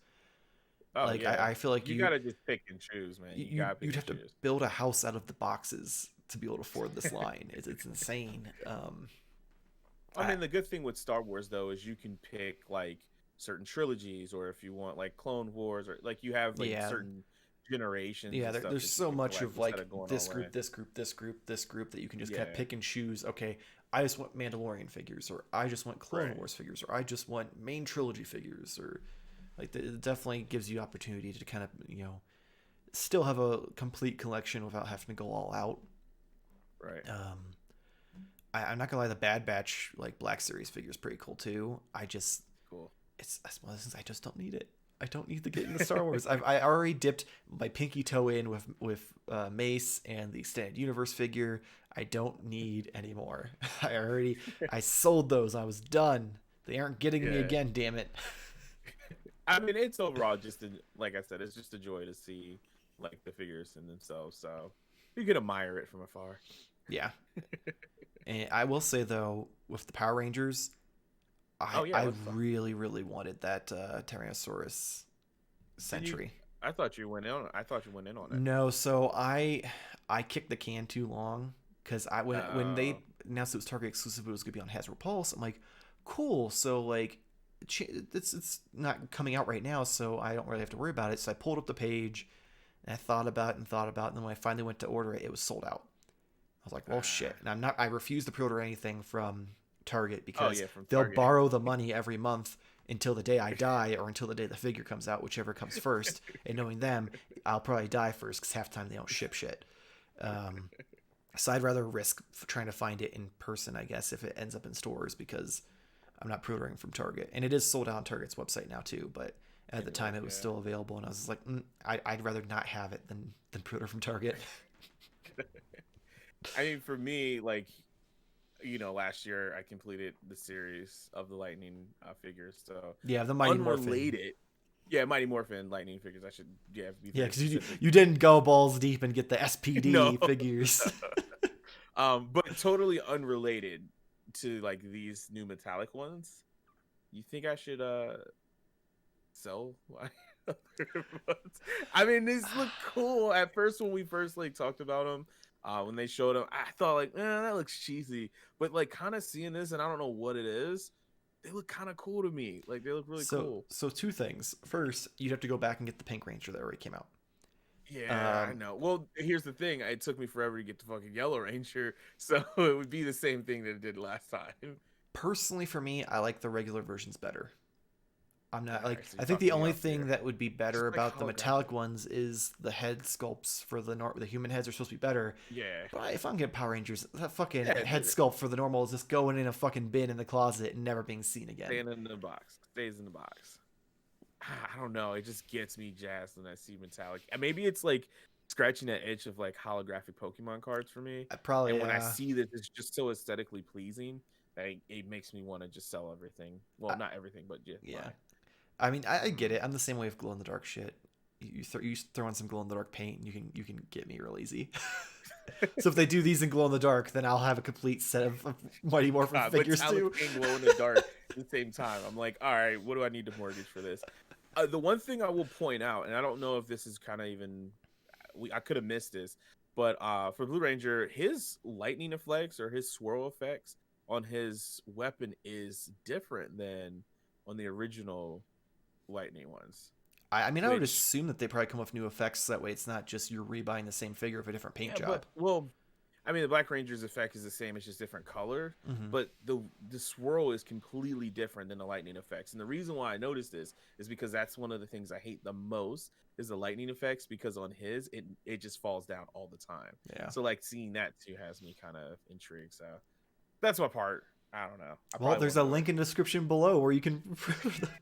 Speaker 2: Oh
Speaker 1: Like
Speaker 2: yeah.
Speaker 1: I feel like
Speaker 2: You gotta just pick and choose, man. You gotta pick
Speaker 1: you'd
Speaker 2: and
Speaker 1: have to
Speaker 2: choose.
Speaker 1: build a house out of the boxes to be able to afford this line. It's insane.
Speaker 2: I
Speaker 1: I
Speaker 2: mean, the good thing with Star Wars though is you can pick like certain trilogies, or if you want like Clone Wars, or like you have like
Speaker 1: yeah
Speaker 2: certain generations
Speaker 1: yeah
Speaker 2: and stuff
Speaker 1: there's
Speaker 2: that you
Speaker 1: so
Speaker 2: can
Speaker 1: much
Speaker 2: collect
Speaker 1: of
Speaker 2: instead
Speaker 1: like
Speaker 2: of going
Speaker 1: this
Speaker 2: all
Speaker 1: group,
Speaker 2: in.
Speaker 1: this group, this group, this group that you can just kind of
Speaker 2: Yeah,
Speaker 1: pick and choose. Okay, I just want Mandalorian figures, or I just want Clone
Speaker 2: right.
Speaker 1: Wars figures, or I just want main trilogy figures, or like it definitely gives you opportunity to kind of still have a complete collection without having to go all out.
Speaker 2: Right.
Speaker 1: Um, I'm not gonna lie, the Bad Batch like Black Series figure is pretty cool too.
Speaker 2: Cool.
Speaker 1: It's one of those things I just don't need it. I don't need to get into Star Wars. I already dipped my pinky toe in with Mace and the Extended Universe figure. I don't need any more. I sold those. I was done. They aren't getting me
Speaker 2: Yeah.
Speaker 1: again. Damn it.
Speaker 2: I mean, it's overall just like I said, it's just a joy to see like the figures in themselves. So you can admire it from afar.
Speaker 1: Yeah. And I will say though, with the Power Rangers,
Speaker 2: Oh yeah,
Speaker 1: I
Speaker 2: let's talk.
Speaker 1: really really wanted that Tyrannosaurus
Speaker 2: Did you?
Speaker 1: Sentry.
Speaker 2: I thought you went in. I thought you went in on it.
Speaker 1: No, so I kicked the can too long because I when
Speaker 2: Uh,
Speaker 1: they announced it was Target exclusive, it was gonna be on Hasbro Pulse. I'm like, cool. So like, it's not coming out right now, so I don't really have to worry about it. So I pulled up the page and I thought about it and thought about it, and then when I finally went to order it, it was sold out. I was like, well, shit. And I refuse to pre-order anything from Target
Speaker 2: oh
Speaker 1: because
Speaker 2: yeah, from
Speaker 1: they'll
Speaker 2: Target.
Speaker 1: borrow the money every month until the day I die or until the day the figure comes out, whichever comes first. And knowing them, I'll probably die first because half the time they don't ship shit. Um, so I'd rather risk trying to find it in person, I guess, if it ends up in stores because I'm not pre-ordering from Target. And it is sold out on Target's website now too, but at the time it was
Speaker 2: Yeah.
Speaker 1: still available, and I was just like, I'd rather not have it than pre-order from Target.
Speaker 2: I mean, for me, like last year I completed the series of the Lightning figures. So
Speaker 1: Yeah, the Mighty Morphin.
Speaker 2: unrelated, yeah, Mighty Morphin Lightning figures. I should be
Speaker 1: Yeah,
Speaker 2: very
Speaker 1: because
Speaker 2: specific.
Speaker 1: you didn't go balls deep and get the
Speaker 2: No,
Speaker 1: SPD figures.
Speaker 2: but totally unrelated to like these new metallic ones. You think I should sell my other ones? I mean, these look cool. At first, when we first like talked about them, when they showed them, I thought like, that looks cheesy. But like, kind of seeing this, and I don't know what it is. They look kind of cool to me. Like, they look really cool.
Speaker 1: So two things. First, you'd have to go back and get the Pink Ranger that already came out.
Speaker 2: Yeah, I know. Well, here's the thing. It took me forever to get the fucking Yellow Ranger, so it would be the same thing that it did last time.
Speaker 1: Personally, for me, I like the regular versions better. I'm not like
Speaker 2: Alright, so
Speaker 1: I
Speaker 2: you
Speaker 1: think
Speaker 2: talked
Speaker 1: the
Speaker 2: me
Speaker 1: only
Speaker 2: up
Speaker 1: thing
Speaker 2: here.
Speaker 1: that would be better
Speaker 2: Just like
Speaker 1: about the metallic
Speaker 2: holographic.
Speaker 1: ones is the head sculpts for the human heads are supposed to be better.
Speaker 2: Yeah.
Speaker 1: But if I'm getting Power Rangers, that fucking
Speaker 2: Yeah,
Speaker 1: head sculpt for the normal is just going in a fucking bin in the closet and never being seen again.
Speaker 2: staying in the box. Stays in the box. I don't know. It just gets me jazzed when I see metallic. And maybe it's like scratching that itch of like holographic Pokemon cards for me.
Speaker 1: I probably
Speaker 2: And when I see this, it's just so aesthetically pleasing that it makes me want to just sell everything. Well,
Speaker 1: I,
Speaker 2: not everything, but just
Speaker 1: yeah.
Speaker 2: buy.
Speaker 1: I mean, I get it. I'm the same way with glow in the dark shit. You throw in some glow in the dark paint, and you can get me real easy. So if they do these in glow in the dark, then I'll have a complete set of Mighty Morphin figures too.
Speaker 2: Metallic and glow in the dark at the same time. I'm like, all right, what do I need to mortgage for this? The one thing I will point out, and I don't know if this is kind of even, I could have missed this, but for Blue Ranger, his lightning effects or his swirl effects on his weapon is different than on the original lightning ones.
Speaker 1: I mean, I would
Speaker 2: Which,
Speaker 1: assume that they probably come up with new effects so that way it's not just you're rebuying the same figure of a different paint
Speaker 2: yeah,
Speaker 1: job.
Speaker 2: but well, I mean, the Black Ranger's effect is the same; it's just different color.
Speaker 1: Hmm.
Speaker 2: But the swirl is completely different than the lightning effects. And the reason why I noticed this is because that's one of the things I hate the most is the lightning effects. Because on his, it just falls down all the time.
Speaker 1: Yeah.
Speaker 2: So like seeing that too has me kind of intrigued. So that's my part. I don't know.
Speaker 1: Well, there's a link in the description below where you can.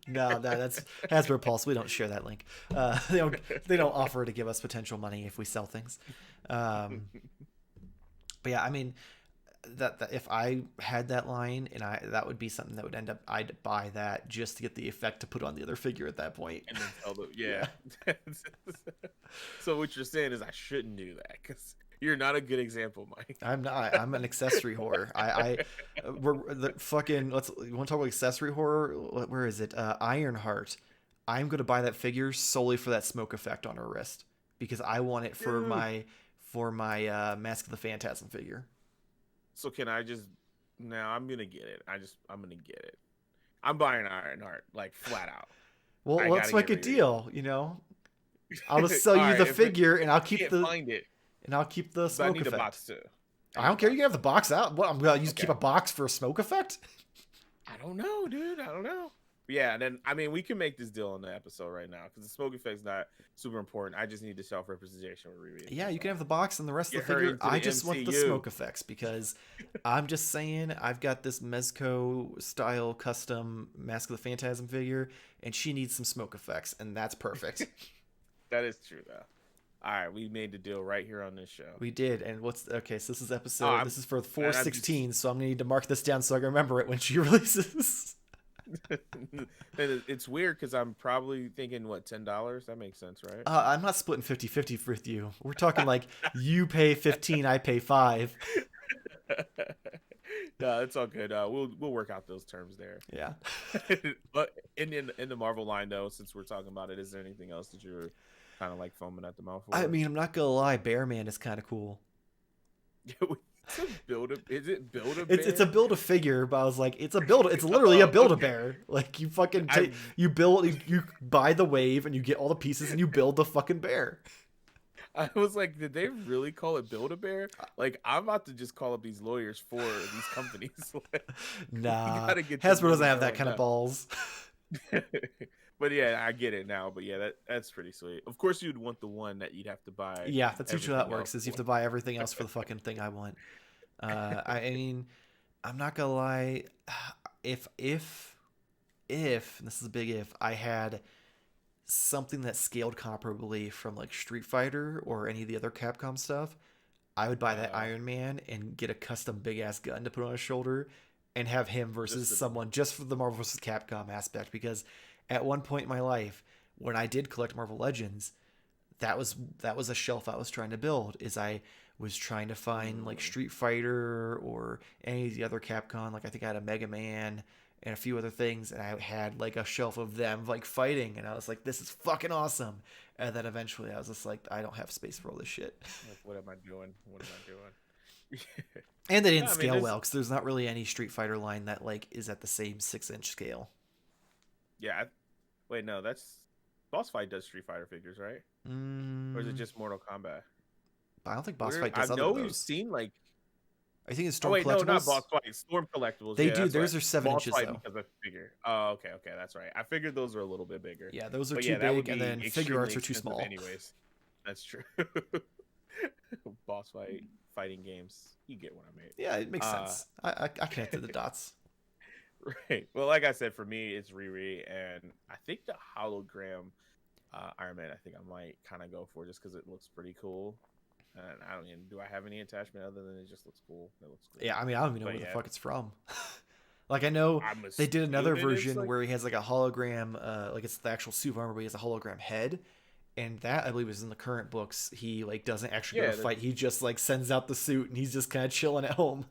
Speaker 1: No, that's Hasbro Pulse. We don't share that link. They don't offer to give us potential money if we sell things. But yeah, I mean, that if I had that line and that would be something that would end up I'd buy that just to get the effect to put on the other figure at that point.
Speaker 2: And then tell the yeah. So what you're saying is I shouldn't do that because you're not a good example, Mike.
Speaker 1: I'm not. I'm an accessory horror. We're the fucking. You want to talk about accessory horror? Where is it? Ironheart. I'm gonna buy that figure solely for that smoke effect on her wrist because I want it for
Speaker 2: Dude.
Speaker 1: my Mask of the Phantasm figure.
Speaker 2: So can I just? No, I'm gonna get it. I'm gonna get it. I'm buying Ironheart like flat out.
Speaker 1: Well,
Speaker 2: I
Speaker 1: let's
Speaker 2: gotta
Speaker 1: make
Speaker 2: get
Speaker 1: a
Speaker 2: Riri.
Speaker 1: deal. I'll just sell
Speaker 2: All
Speaker 1: you
Speaker 2: right,
Speaker 1: the
Speaker 2: if
Speaker 1: figure, and
Speaker 2: I can't find it,
Speaker 1: I'll keep the
Speaker 2: but I
Speaker 1: smoke
Speaker 2: need a
Speaker 1: effect.
Speaker 2: box too.
Speaker 1: I don't care. You can have the box out. What? I'm gonna keep
Speaker 2: Okay.
Speaker 1: a box for a smoke effect?
Speaker 2: I don't know, dude. I don't know. But yeah, and then I mean, we can make this deal on the episode right now because the smoke effect's not super important. I just need the self representation with Riri.
Speaker 1: Yeah, you can have the box and the rest
Speaker 2: Get
Speaker 1: of the
Speaker 2: her
Speaker 1: figure.
Speaker 2: into
Speaker 1: I
Speaker 2: the
Speaker 1: just want the
Speaker 2: MCU.
Speaker 1: smoke effects because I'm just saying I've got this Mezco style custom Mask of the Phantasm figure, and she needs some smoke effects, and that's perfect.
Speaker 2: That is true, though. All right, we made the deal right here on this show.
Speaker 1: We did, and okay? So this is
Speaker 2: Oh,
Speaker 1: this is for
Speaker 2: and I'm just
Speaker 1: 416, so I'm gonna need to mark this down so I can remember it when she releases.
Speaker 2: it's weird because I'm probably thinking what $10. That makes sense, right?
Speaker 1: I'm not splitting 50-50 with you. We're talking like you pay 15, I pay 5.
Speaker 2: No, it's all good. We'll work out those terms there.
Speaker 1: Yeah.
Speaker 2: But in the Marvel line though, since we're talking about it, is there anything else that you're kind of like foaming at the mouth for?
Speaker 1: I mean, I'm not gonna lie, Bearman is kind of cool.
Speaker 2: Is it build a
Speaker 1: It's a
Speaker 2: bear?
Speaker 1: build a figure, but I was like, it's literally a build a bear. Like you fucking you buy the wave and you get all the pieces and you build the fucking bear.
Speaker 2: I was like, did they really call it build a bear? Like, I'm about to just call up these lawyers for these companies.
Speaker 1: Nah,
Speaker 2: gotta get
Speaker 1: Hasbro
Speaker 2: this
Speaker 1: doesn't have that
Speaker 2: going
Speaker 1: kind of
Speaker 2: now.
Speaker 1: balls.
Speaker 2: But yeah, I get it now. But yeah, that's pretty sweet. Of course, you'd want the one that you'd have to buy.
Speaker 1: Yeah, that's usually how it
Speaker 2: everything
Speaker 1: works.
Speaker 2: else
Speaker 1: Is you have to
Speaker 2: for.
Speaker 1: buy everything else for the fucking thing I want. I mean, I'm not gonna lie. If and this is a big if, I had something that scaled comparably from like Street Fighter or any of the other Capcom stuff, I would buy that Iron Man and get a custom big ass gun to put on his shoulder and have him versus someone just for the Marvel vs. Capcom aspect. Because at one point in my life, when I did collect Marvel Legends, that was a shelf I was trying to build. Is I was trying to find like Street Fighter or any of the other Capcom. Like I think I had a Mega Man and a few other things, and I had like a shelf of them like fighting, and I was like, this is fucking awesome. And then eventually I was just like, I don't have space for all this shit.
Speaker 2: Like, what am I doing? What am I doing?
Speaker 1: And they didn't
Speaker 2: Yeah, I mean,
Speaker 1: scale well because there's not really any Street Fighter line that like is at the same 6-inch scale.
Speaker 2: Yeah. Wait, no, that's Boss Fight does Street Fighter figures, right? Or is it just Mortal Kombat?
Speaker 1: I don't think Boss Fight does
Speaker 2: I
Speaker 1: other
Speaker 2: know
Speaker 1: of
Speaker 2: we've
Speaker 1: those.
Speaker 2: seen like.
Speaker 1: I think it's
Speaker 2: Oh
Speaker 1: Storm
Speaker 2: wait, no, not
Speaker 1: Collectibles.
Speaker 2: Boss Fight. Storm Collectibles.
Speaker 1: They
Speaker 2: Yeah,
Speaker 1: do.
Speaker 2: that's
Speaker 1: Theirs
Speaker 2: right.
Speaker 1: are 7
Speaker 2: Boss
Speaker 1: inches
Speaker 2: Fight
Speaker 1: though.
Speaker 2: because of figure. Oh, okay, that's right. I figured those are a little bit bigger.
Speaker 1: Yeah, those are
Speaker 2: But
Speaker 1: too
Speaker 2: yeah, that would
Speaker 1: big, and
Speaker 2: be
Speaker 1: then figure arts are too
Speaker 2: extremely
Speaker 1: small.
Speaker 2: expensive anyways. That's true. Boss Fight fighting games. You get what I mean.
Speaker 1: Yeah, it makes sense. I connected the dots.
Speaker 2: Right. Well, like I said, for me, it's Riri, and I think the hologram Iron Man. I think I might kind of go for just because it looks pretty cool. And I don't even. Do I have any attachment other than it just looks cool? It looks cool.
Speaker 1: Yeah, I mean, I don't even know
Speaker 2: But
Speaker 1: where the
Speaker 2: yeah.
Speaker 1: fuck it's from. Like, I know
Speaker 2: I'm
Speaker 1: they did another
Speaker 2: assuming it's
Speaker 1: version
Speaker 2: like-
Speaker 1: where he has like a hologram, like it's the actual suit armor, but he has a hologram head. And that, I believe, is in the current books. He like doesn't actually go to fight. He just like sends out the suit and he's just kind of chilling at home.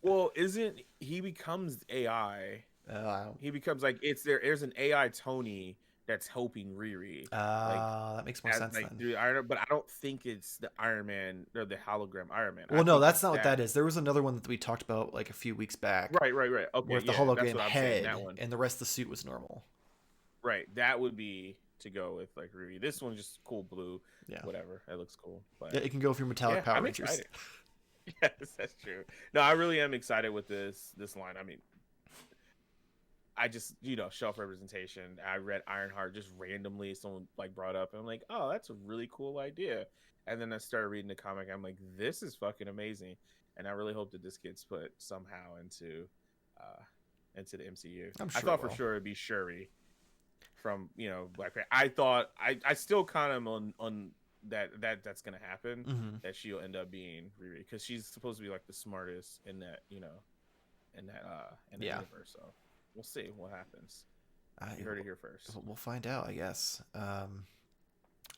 Speaker 2: Well, isn't he becomes AI?
Speaker 1: I don't.
Speaker 2: He becomes like there's an AI Tony that's helping Riri.
Speaker 1: That makes more sense
Speaker 2: like,
Speaker 1: then.
Speaker 2: through Iron, but I don't think it's the Iron Man or the hologram Iron Man.
Speaker 1: Well, no, that's not what that is. There was another one that we talked about like a few weeks back.
Speaker 2: Right. Okay,
Speaker 1: With the
Speaker 2: yeah, that's
Speaker 1: hologram
Speaker 2: what I'm saying,
Speaker 1: head,
Speaker 2: that one.
Speaker 1: and the rest of the suit was normal.
Speaker 2: Right, that would be to go with like Riri. This one's just cool blue.
Speaker 1: Yeah.
Speaker 2: Whatever. It looks cool. But
Speaker 1: Yeah, it can go with your metallic Power
Speaker 2: I'm
Speaker 1: Rangers.
Speaker 2: excited. Yes, that's true. No, I really am excited with this line. I mean, I just, shelf representation. I read Ironheart just randomly. Someone like brought up, and I'm like, oh, that's a really cool idea. And then I started reading the comic. I'm like, this is fucking amazing. And I really hope that this gets put somehow into the MCU.
Speaker 1: I'm sure
Speaker 2: I thought
Speaker 1: it
Speaker 2: for
Speaker 1: will.
Speaker 2: sure it'd be Shuri from Black Panther. I thought I still kind of on that's gonna happen.
Speaker 1: Mm-hmm.
Speaker 2: That she'll end up being Riri because she's supposed to be like the smartest in that universe. So we'll see what happens. You heard it here first.
Speaker 1: We'll find out, I guess.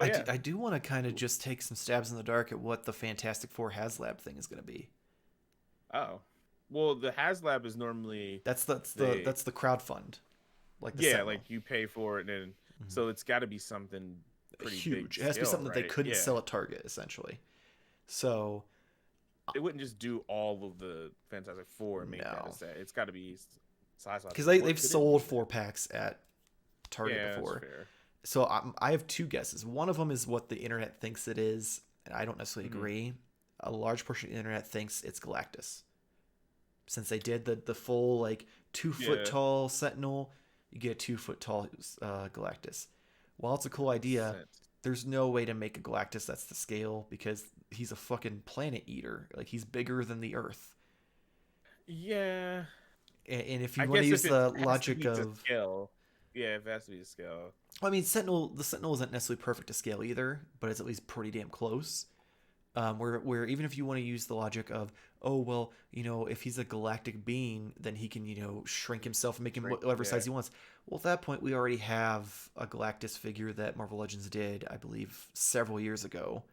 Speaker 2: Oh yeah.
Speaker 1: I do want to kind of just take some stabs in the dark at what the Fantastic Four HasLab thing is going to be.
Speaker 2: Oh, well, the HasLab is normally the
Speaker 1: That's the crowd fund, like the
Speaker 2: yeah,
Speaker 1: Sentinel.
Speaker 2: like you pay for it, and
Speaker 1: Mhm.
Speaker 2: so it's got to be something pretty big
Speaker 1: Huge. It has to be
Speaker 2: scale,
Speaker 1: something that they
Speaker 2: right?
Speaker 1: couldn't
Speaker 2: Yeah,
Speaker 1: sell at Target, essentially. So
Speaker 2: it wouldn't just do all of the Fantastic Four and make that a
Speaker 1: no,
Speaker 2: set. It's got to be size.
Speaker 1: because
Speaker 2: What
Speaker 1: they've
Speaker 2: could it
Speaker 1: sold
Speaker 2: be?
Speaker 1: 4 packs at Target
Speaker 2: Yeah, that's
Speaker 1: before.
Speaker 2: fair.
Speaker 1: So I have two guesses. One of them is what the internet thinks it is, and I don't necessarily
Speaker 2: Hmm.
Speaker 1: agree. A large portion of the internet thinks it's Galactus. Since they did the full like 2 foot
Speaker 2: Yeah,
Speaker 1: tall Sentinel, you get a 2 foot tall Galactus. While it's a cool
Speaker 2: makes
Speaker 1: idea,
Speaker 2: sense.
Speaker 1: there's no way to make a Galactus that's the scale because he's a fucking planet eater. Like he's bigger than the Earth.
Speaker 2: Yeah,
Speaker 1: And if you
Speaker 2: I
Speaker 1: want to
Speaker 2: guess
Speaker 1: use
Speaker 2: if it
Speaker 1: the
Speaker 2: has to
Speaker 1: logic
Speaker 2: be to
Speaker 1: of,
Speaker 2: scale, yeah, if it has to be to scale.
Speaker 1: I mean, the Sentinel isn't necessarily perfect to scale either, but it's at least pretty damn close. Where even if you want to use the logic of, oh well, if he's a galactic being, then he can shrink himself and make him
Speaker 2: Shrink,
Speaker 1: whatever
Speaker 2: yeah,
Speaker 1: size he wants. Well, at that point, we already have a Galactus figure that Marvel Legends did, I believe, several years ago.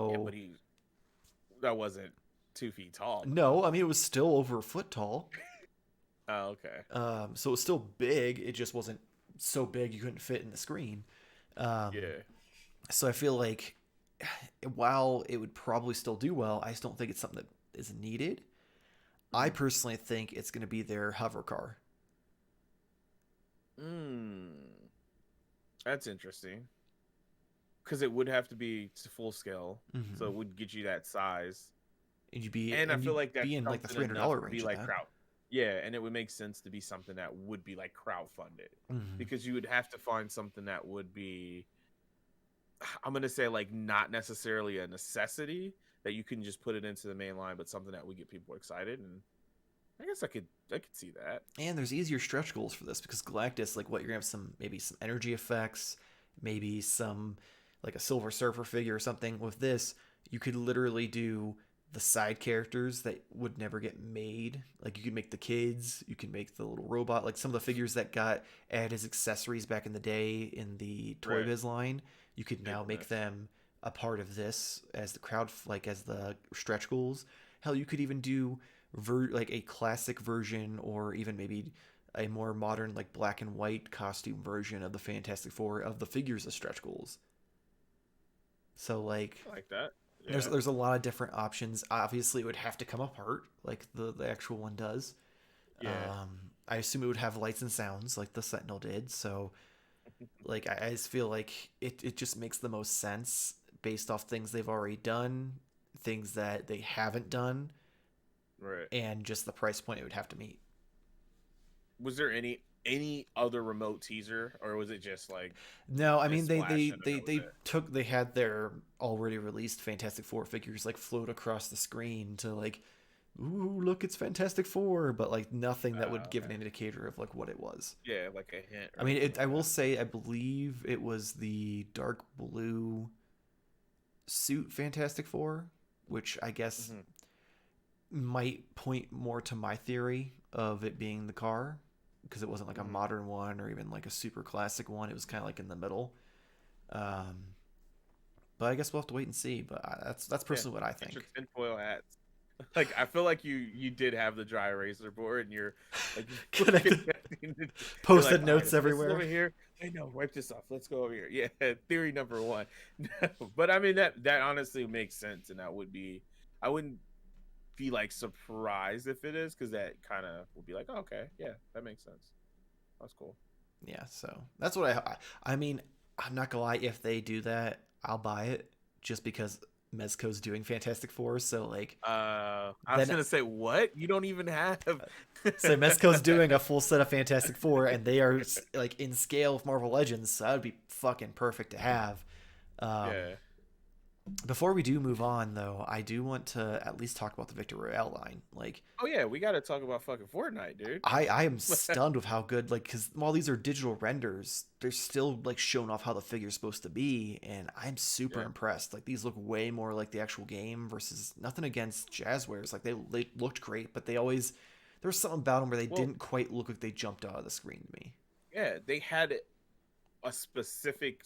Speaker 2: yeah, but
Speaker 1: So
Speaker 2: that wasn't 2 feet tall though.
Speaker 1: no, I mean it was still over a foot tall.
Speaker 2: Oh, okay.
Speaker 1: So it was still big. It just wasn't so big you couldn't fit in the screen. Um,
Speaker 2: Yeah.
Speaker 1: so I feel like while it would probably still do well, I just don't think it's something that is needed. I
Speaker 2: Mhm.
Speaker 1: personally think it's going to be their hover car.
Speaker 2: Mm, that's interesting. Because it would have to be to full scale, so
Speaker 1: Mm-hmm.
Speaker 2: it would get you that size.
Speaker 1: And
Speaker 2: And I feel
Speaker 1: you'd
Speaker 2: like
Speaker 1: be
Speaker 2: that's
Speaker 1: in like the
Speaker 2: something
Speaker 1: $300
Speaker 2: enough to be
Speaker 1: range of
Speaker 2: like
Speaker 1: that.
Speaker 2: crowd. Yeah, and it would make sense to be something that would be like crowdfunded
Speaker 1: Mm-hmm.
Speaker 2: because you would have to find something that would be, I'm gonna say like not necessarily a necessity that you can just put it into the main line, but something that would get people excited. And I guess I could see that.
Speaker 1: And there's easier stretch goals for this because Galactus, like what you're gonna have maybe some energy effects, maybe some like a Silver Surfer figure or something. With this, you could literally do the side characters that would never get made. Like you could make the kids, you can make the little robot, like some of the figures that got added as accessories back in the day in the Toy
Speaker 2: Right.
Speaker 1: Biz line. You could now make
Speaker 2: Goodness.
Speaker 1: them a part of this as the crowd, like as the stretch goals. Hell, you could even do like a classic version or even maybe a more modern like black and white costume version of the Fantastic Four of the figures as stretch goals. So like
Speaker 2: I like that.
Speaker 1: there's
Speaker 2: Yeah.
Speaker 1: there's a lot of different options. Obviously, it would have to come apart like the actual one does.
Speaker 2: Yeah.
Speaker 1: I assume it would have lights and sounds like the Sentinel did. So like I just feel like it just makes the most sense based off things they've already done, things that they haven't done,
Speaker 2: Right.
Speaker 1: and just the price point it would have to meet.
Speaker 2: Was there any other remote teaser, or was it just like
Speaker 1: No, I
Speaker 2: a
Speaker 1: mean
Speaker 2: splash and then that was it?
Speaker 1: they had their already released Fantastic Four figures like float across the screen to like, ooh, look, it's Fantastic Four, but like nothing that would give an
Speaker 2: Okay.
Speaker 1: indicator of like what it was.
Speaker 2: Yeah, like a hint
Speaker 1: I
Speaker 2: or
Speaker 1: mean,
Speaker 2: anything
Speaker 1: I
Speaker 2: like
Speaker 1: will
Speaker 2: that.
Speaker 1: say I believe it was the dark blue suit Fantastic Four, which I guess
Speaker 2: Hmm.
Speaker 1: might point more to my theory of it being the car because it wasn't like a
Speaker 2: Hmm.
Speaker 1: modern one or even like a super classic one. It was kind of like in the middle. Um, but I guess we'll have to wait and see. But that's
Speaker 2: Yeah,
Speaker 1: personally what I
Speaker 2: get your
Speaker 1: think.
Speaker 2: tinfoil hats. Like I feel like you did have the dry eraser board, and you're like
Speaker 1: Connected
Speaker 2: you're like,
Speaker 1: post-it
Speaker 2: all right,
Speaker 1: notes
Speaker 2: if this is over
Speaker 1: everywhere.
Speaker 2: here, I know, wipe this off. Let's go over here. Yeah, theory number one. But I mean that honestly makes sense, and that would be, I wouldn't be like surprised if it is, because that kind of would be like, oh, okay, yeah, that makes sense. That's cool.
Speaker 1: Yeah, so that's what I mean. I'm not gonna lie. If they do that, I'll buy it just because Mezco's doing Fantastic Four. So like
Speaker 2: I was
Speaker 1: then
Speaker 2: gonna say, what? You don't even have.
Speaker 1: so Mezco's doing a full set of Fantastic Four, and they are like in scale with Marvel Legends. So that would be fucking perfect to have. Um,
Speaker 2: Yeah.
Speaker 1: Before we do move on, though, I do want to at least talk about the Victor Royale line. Like,
Speaker 2: Oh yeah, we got to talk about fucking Fortnite, dude.
Speaker 1: I am stunned with how good, like, because while these are digital renders, they're still like showing off how the figure's supposed to be, and I'm super
Speaker 2: Yeah.
Speaker 1: impressed. Like, these look way more like the actual game versus nothing against Jazzwares. Like, they looked great, but they always there was something about them where they
Speaker 2: Well,
Speaker 1: didn't quite look like they jumped out of the screen to me.
Speaker 2: yeah, they had a specific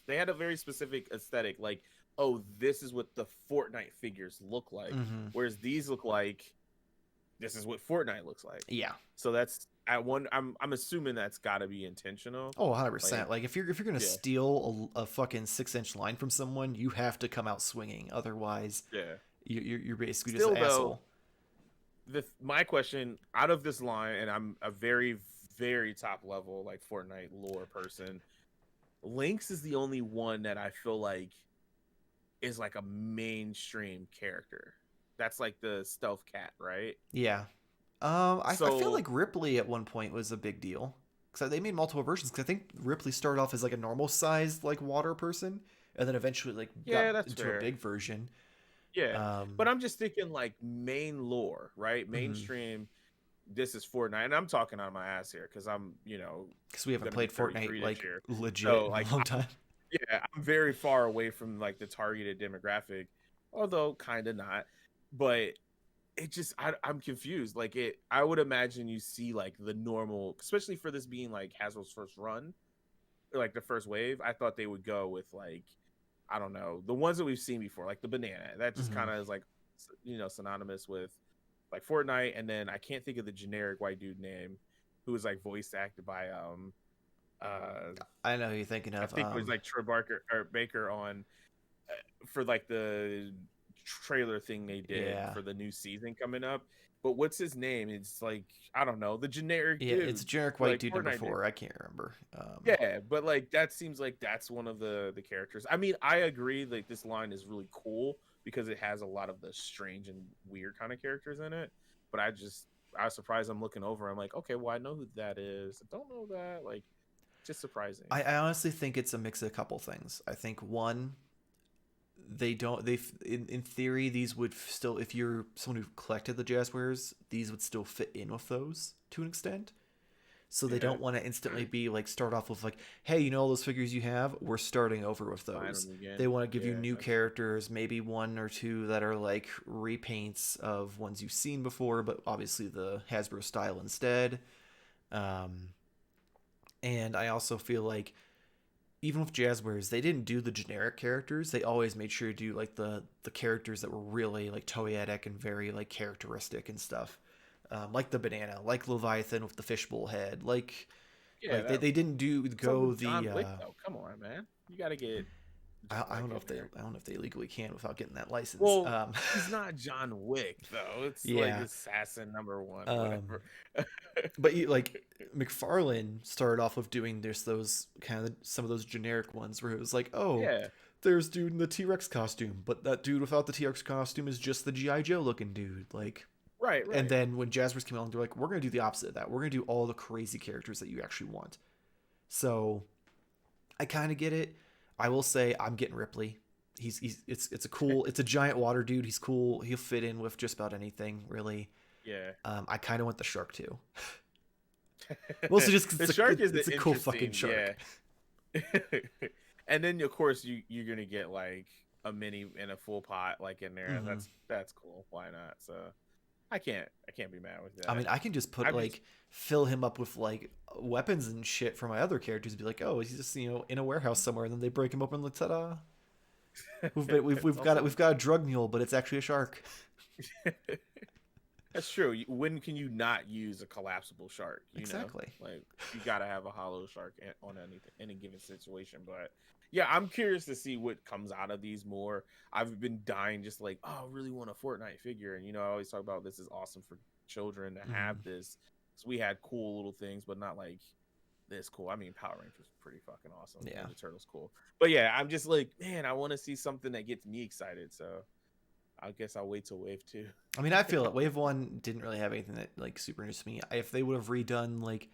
Speaker 2: they had a very specific aesthetic. Like, oh, this is what the Fortnite figures look like,
Speaker 1: Mm-hmm.
Speaker 2: whereas these look like this is what Fortnite looks like.
Speaker 1: Yeah.
Speaker 2: So that's at one. I'm assuming that's got to be intentional.
Speaker 1: Oh, 100%. Like if you're gonna
Speaker 2: Yeah,
Speaker 1: steal a fucking 6-inch line from someone, you have to come out swinging. Otherwise,
Speaker 2: yeah.
Speaker 1: you're basically just
Speaker 2: Still
Speaker 1: an asshole.
Speaker 2: though, my question out of this line, and I'm a very very top level like Fortnite lore person. Lynx is the only one that I feel like is like a mainstream character. That's like the stealth cat, right?
Speaker 1: Yeah. I feel
Speaker 2: So
Speaker 1: like Ripley at one point was a big deal because they made multiple versions. Because I think Ripley started off as like a normal sized like water person, and then eventually like got
Speaker 2: yeah, that's
Speaker 1: into a
Speaker 2: fair.
Speaker 1: big version.
Speaker 2: Yeah, but
Speaker 1: Um,
Speaker 2: I'm just thinking like main lore, right? Mainstream. This is Fortnite, and I'm talking out of my ass here because I'm,
Speaker 1: because we haven't
Speaker 2: gonna be
Speaker 1: played Fortnite
Speaker 2: 33 this
Speaker 1: like
Speaker 2: year.
Speaker 1: legit
Speaker 2: So
Speaker 1: in
Speaker 2: like,
Speaker 1: a long time.
Speaker 2: yeah, I'm very far away from like the targeted demographic, although kind of not. But it just, I'm confused. Like I would imagine you see like the normal, especially for this being like Hasbro's first run, or like the first wave. I thought they would go with like, I don't know, the ones that we've seen before, like the banana. That just
Speaker 1: Hmm.
Speaker 2: kind of is like, synonymous with like Fortnite. And then I can't think of the generic white dude name who was like voice acted by uh
Speaker 1: I know who you're thinking
Speaker 2: I
Speaker 1: of.
Speaker 2: think it was like Troy Barker or Baker on for like the trailer thing they did
Speaker 1: Yeah,
Speaker 2: for the new season coming up. But what's his name? It's like, I don't know, the generic
Speaker 1: yeah, it's
Speaker 2: dude,
Speaker 1: generic white
Speaker 2: like
Speaker 1: dude number
Speaker 2: Fortnite dude.
Speaker 1: 4. I can't remember.
Speaker 2: Yeah, but like that seems like that's one of the characters. I mean, I agree. Like this line is really cool because it has a lot of the strange and weird kind of characters in it. But I was surprised. I'm looking over. I'm like, okay, well, I know who that is. I don't know that. Like, just surprising.
Speaker 1: I honestly think it's a mix of a couple things. I think one, they don't they in theory these would still, if you're someone who collected the Jazzwares, these would still fit in with those to an extent. So they
Speaker 2: Yeah,
Speaker 1: don't want to instantly be like start off with like, hey, all those figures you have, we're starting over with
Speaker 2: find
Speaker 1: those.
Speaker 2: them again.
Speaker 1: They want to give you
Speaker 2: Yeah,
Speaker 1: new
Speaker 2: that's
Speaker 1: characters, maybe one or two that are like repaints of ones you've seen before, but obviously the Hasbro style instead. um and I also feel like even with Jazzwares, they didn't do the generic characters. They always made sure to do like the characters that were really like toyetic and very like characteristic and stuff. Like the banana, like Leviathan with the fishbowl head,
Speaker 2: yeah.
Speaker 1: they didn't do
Speaker 2: So
Speaker 1: go
Speaker 2: with
Speaker 1: the
Speaker 2: John Wick though, come on, man, you got to get John
Speaker 1: I
Speaker 2: Wick
Speaker 1: don't know
Speaker 2: in
Speaker 1: if they
Speaker 2: there.
Speaker 1: legally can without getting that license.
Speaker 2: Well, he's not John Wick though. It's like
Speaker 1: Yeah.
Speaker 2: assassin number one,
Speaker 1: Um,
Speaker 2: whatever.
Speaker 1: but like McFarlane started off with doing just those kind of some of those generic ones where it was like, oh,
Speaker 2: Yeah,
Speaker 1: there's dude in the T-Rex costume, but that dude without the T-Rex costume is just the GI Joe looking dude. Like,
Speaker 2: right,
Speaker 1: and
Speaker 2: right.
Speaker 1: then when Jazzwares came along, they're like, we're gonna do the opposite of that. We're gonna do all the crazy characters that you actually want. So I kind of get it. I will say I'm getting Ripley. He's it's a cool, it's a giant water dude. He's cool. He'll fit in with just about anything really.
Speaker 2: Yeah.
Speaker 1: I kind of want the shark too. Mostly just because
Speaker 2: The shark is
Speaker 1: it's
Speaker 2: the
Speaker 1: a cool fucking
Speaker 2: interesting,
Speaker 1: shark.
Speaker 2: yeah. And then of course you're gonna get like a mini and a full pot like in there.
Speaker 1: Hmm.
Speaker 2: That's cool. Why not? So I can't be mad with
Speaker 1: I
Speaker 2: that.
Speaker 1: mean, I can just put
Speaker 2: I'm just
Speaker 1: like fill him up with like weapons and shit for my other characters. Be like, oh, he's just in a warehouse somewhere, and then they break him open. Like, ta-da!
Speaker 2: it's
Speaker 1: We've
Speaker 2: also
Speaker 1: got a drug mule, but it's actually a shark.
Speaker 2: that's true. When can you not use a collapsible shark?
Speaker 1: Exactly.
Speaker 2: Like you got to have a hollow shark on any given situation. But yeah, I'm curious to see what comes out of these more. I've been dying, just like, oh, I really want a Fortnite figure, and I always talk about this is awesome for children to
Speaker 1: Mm.
Speaker 2: have this. So we had cool little things, but not like this cool. I mean, Power Rangers was pretty fucking awesome.
Speaker 1: Yeah.
Speaker 2: And the Turtles cool. But yeah, I'm just like, man, I want to see something that gets me excited. So I guess I'll wait till wave 2.
Speaker 1: I mean, I feel it. Wave one didn't really have anything that like super interests me. If they would have redone like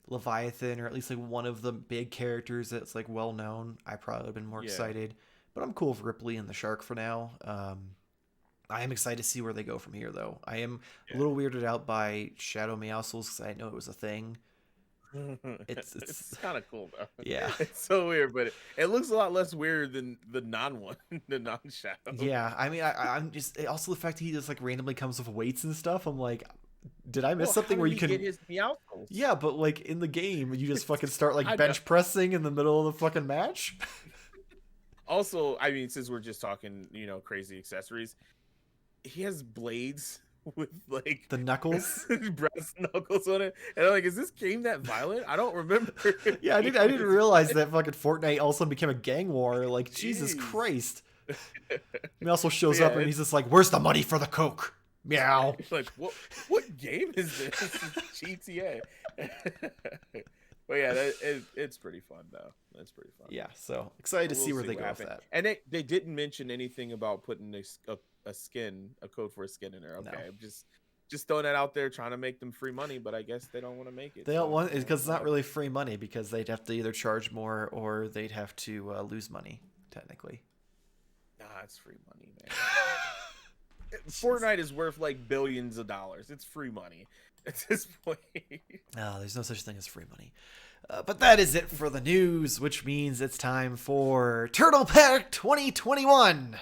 Speaker 1: Leviathan or at least like one of the big characters that's like well known, I probably would have been more
Speaker 2: Yeah.
Speaker 1: excited. But I'm cool with Ripley and the shark for now. I am excited to see where they go from here, though. I am a
Speaker 2: Yeah.
Speaker 1: little weirded out by Shadow Meowscles because I didn't know it was a thing. It's
Speaker 2: It's kind of cool though.
Speaker 1: yeah.
Speaker 2: It's so weird, but it looks a lot less weird than the non one, the non shadow.
Speaker 1: Yeah, I mean, I'm just also the fact that he just like randomly comes with weights and stuff. I'm like, Did I miss
Speaker 2: Well, how
Speaker 1: something where
Speaker 2: did
Speaker 1: you
Speaker 2: he get
Speaker 1: can?
Speaker 2: his Meowscles?
Speaker 1: Yeah, but like in the game, you just fucking start like
Speaker 2: I know.
Speaker 1: bench pressing in the middle of the fucking match.
Speaker 2: Also, I mean, since we're just talking, crazy accessories, he has blades with like
Speaker 1: The knuckles.
Speaker 2: brass knuckles on it, and I'm like, is this game that violent? I don't remember it
Speaker 1: Yeah,
Speaker 2: being
Speaker 1: I didn't
Speaker 2: this
Speaker 1: realize
Speaker 2: violent.
Speaker 1: that fucking Fortnite also became a gang war. Like Jesus
Speaker 2: Jeez.
Speaker 1: Christ. He also
Speaker 2: But
Speaker 1: shows
Speaker 2: yeah,
Speaker 1: up and he's just like, "Where's the money for the coke?" Meow.
Speaker 2: it's like what game is this? This is GTA. But yeah, it's pretty fun though. That's pretty fun.
Speaker 1: Yeah, so excited to
Speaker 2: We'll
Speaker 1: see where
Speaker 2: see
Speaker 1: they
Speaker 2: what
Speaker 1: go with
Speaker 2: happens.
Speaker 1: that.
Speaker 2: And they didn't mention anything about putting a code for a skin in there.
Speaker 1: No.
Speaker 2: Okay, I'm just throwing that out there, trying to make them free money, but I guess they don't want to make it.
Speaker 1: They don't
Speaker 2: So,
Speaker 1: want it because it's not
Speaker 2: whatever.
Speaker 1: really free money because they'd have to either charge more or they'd have to lose money, technically.
Speaker 2: Nah, it's free money, man. Fortnite is worth like billions of dollars. It's free money at this point.
Speaker 1: No, there's no such thing as free money. But that is it for the news, which means it's time for Turtle Pack 2021.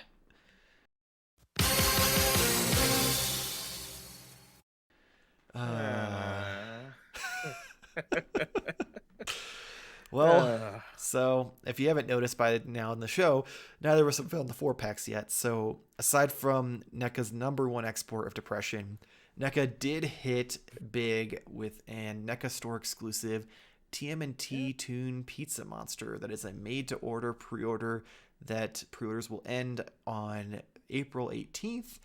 Speaker 1: Well, so if you haven't noticed by now in the show, neither of us have found the 4-packs yet. So aside from NECA's #1 export of Depression, NECA did hit big with an NECA store exclusive TMNT Toon Pizza Monster that is a made-to-order pre-order that pre-orders will end on April 18th.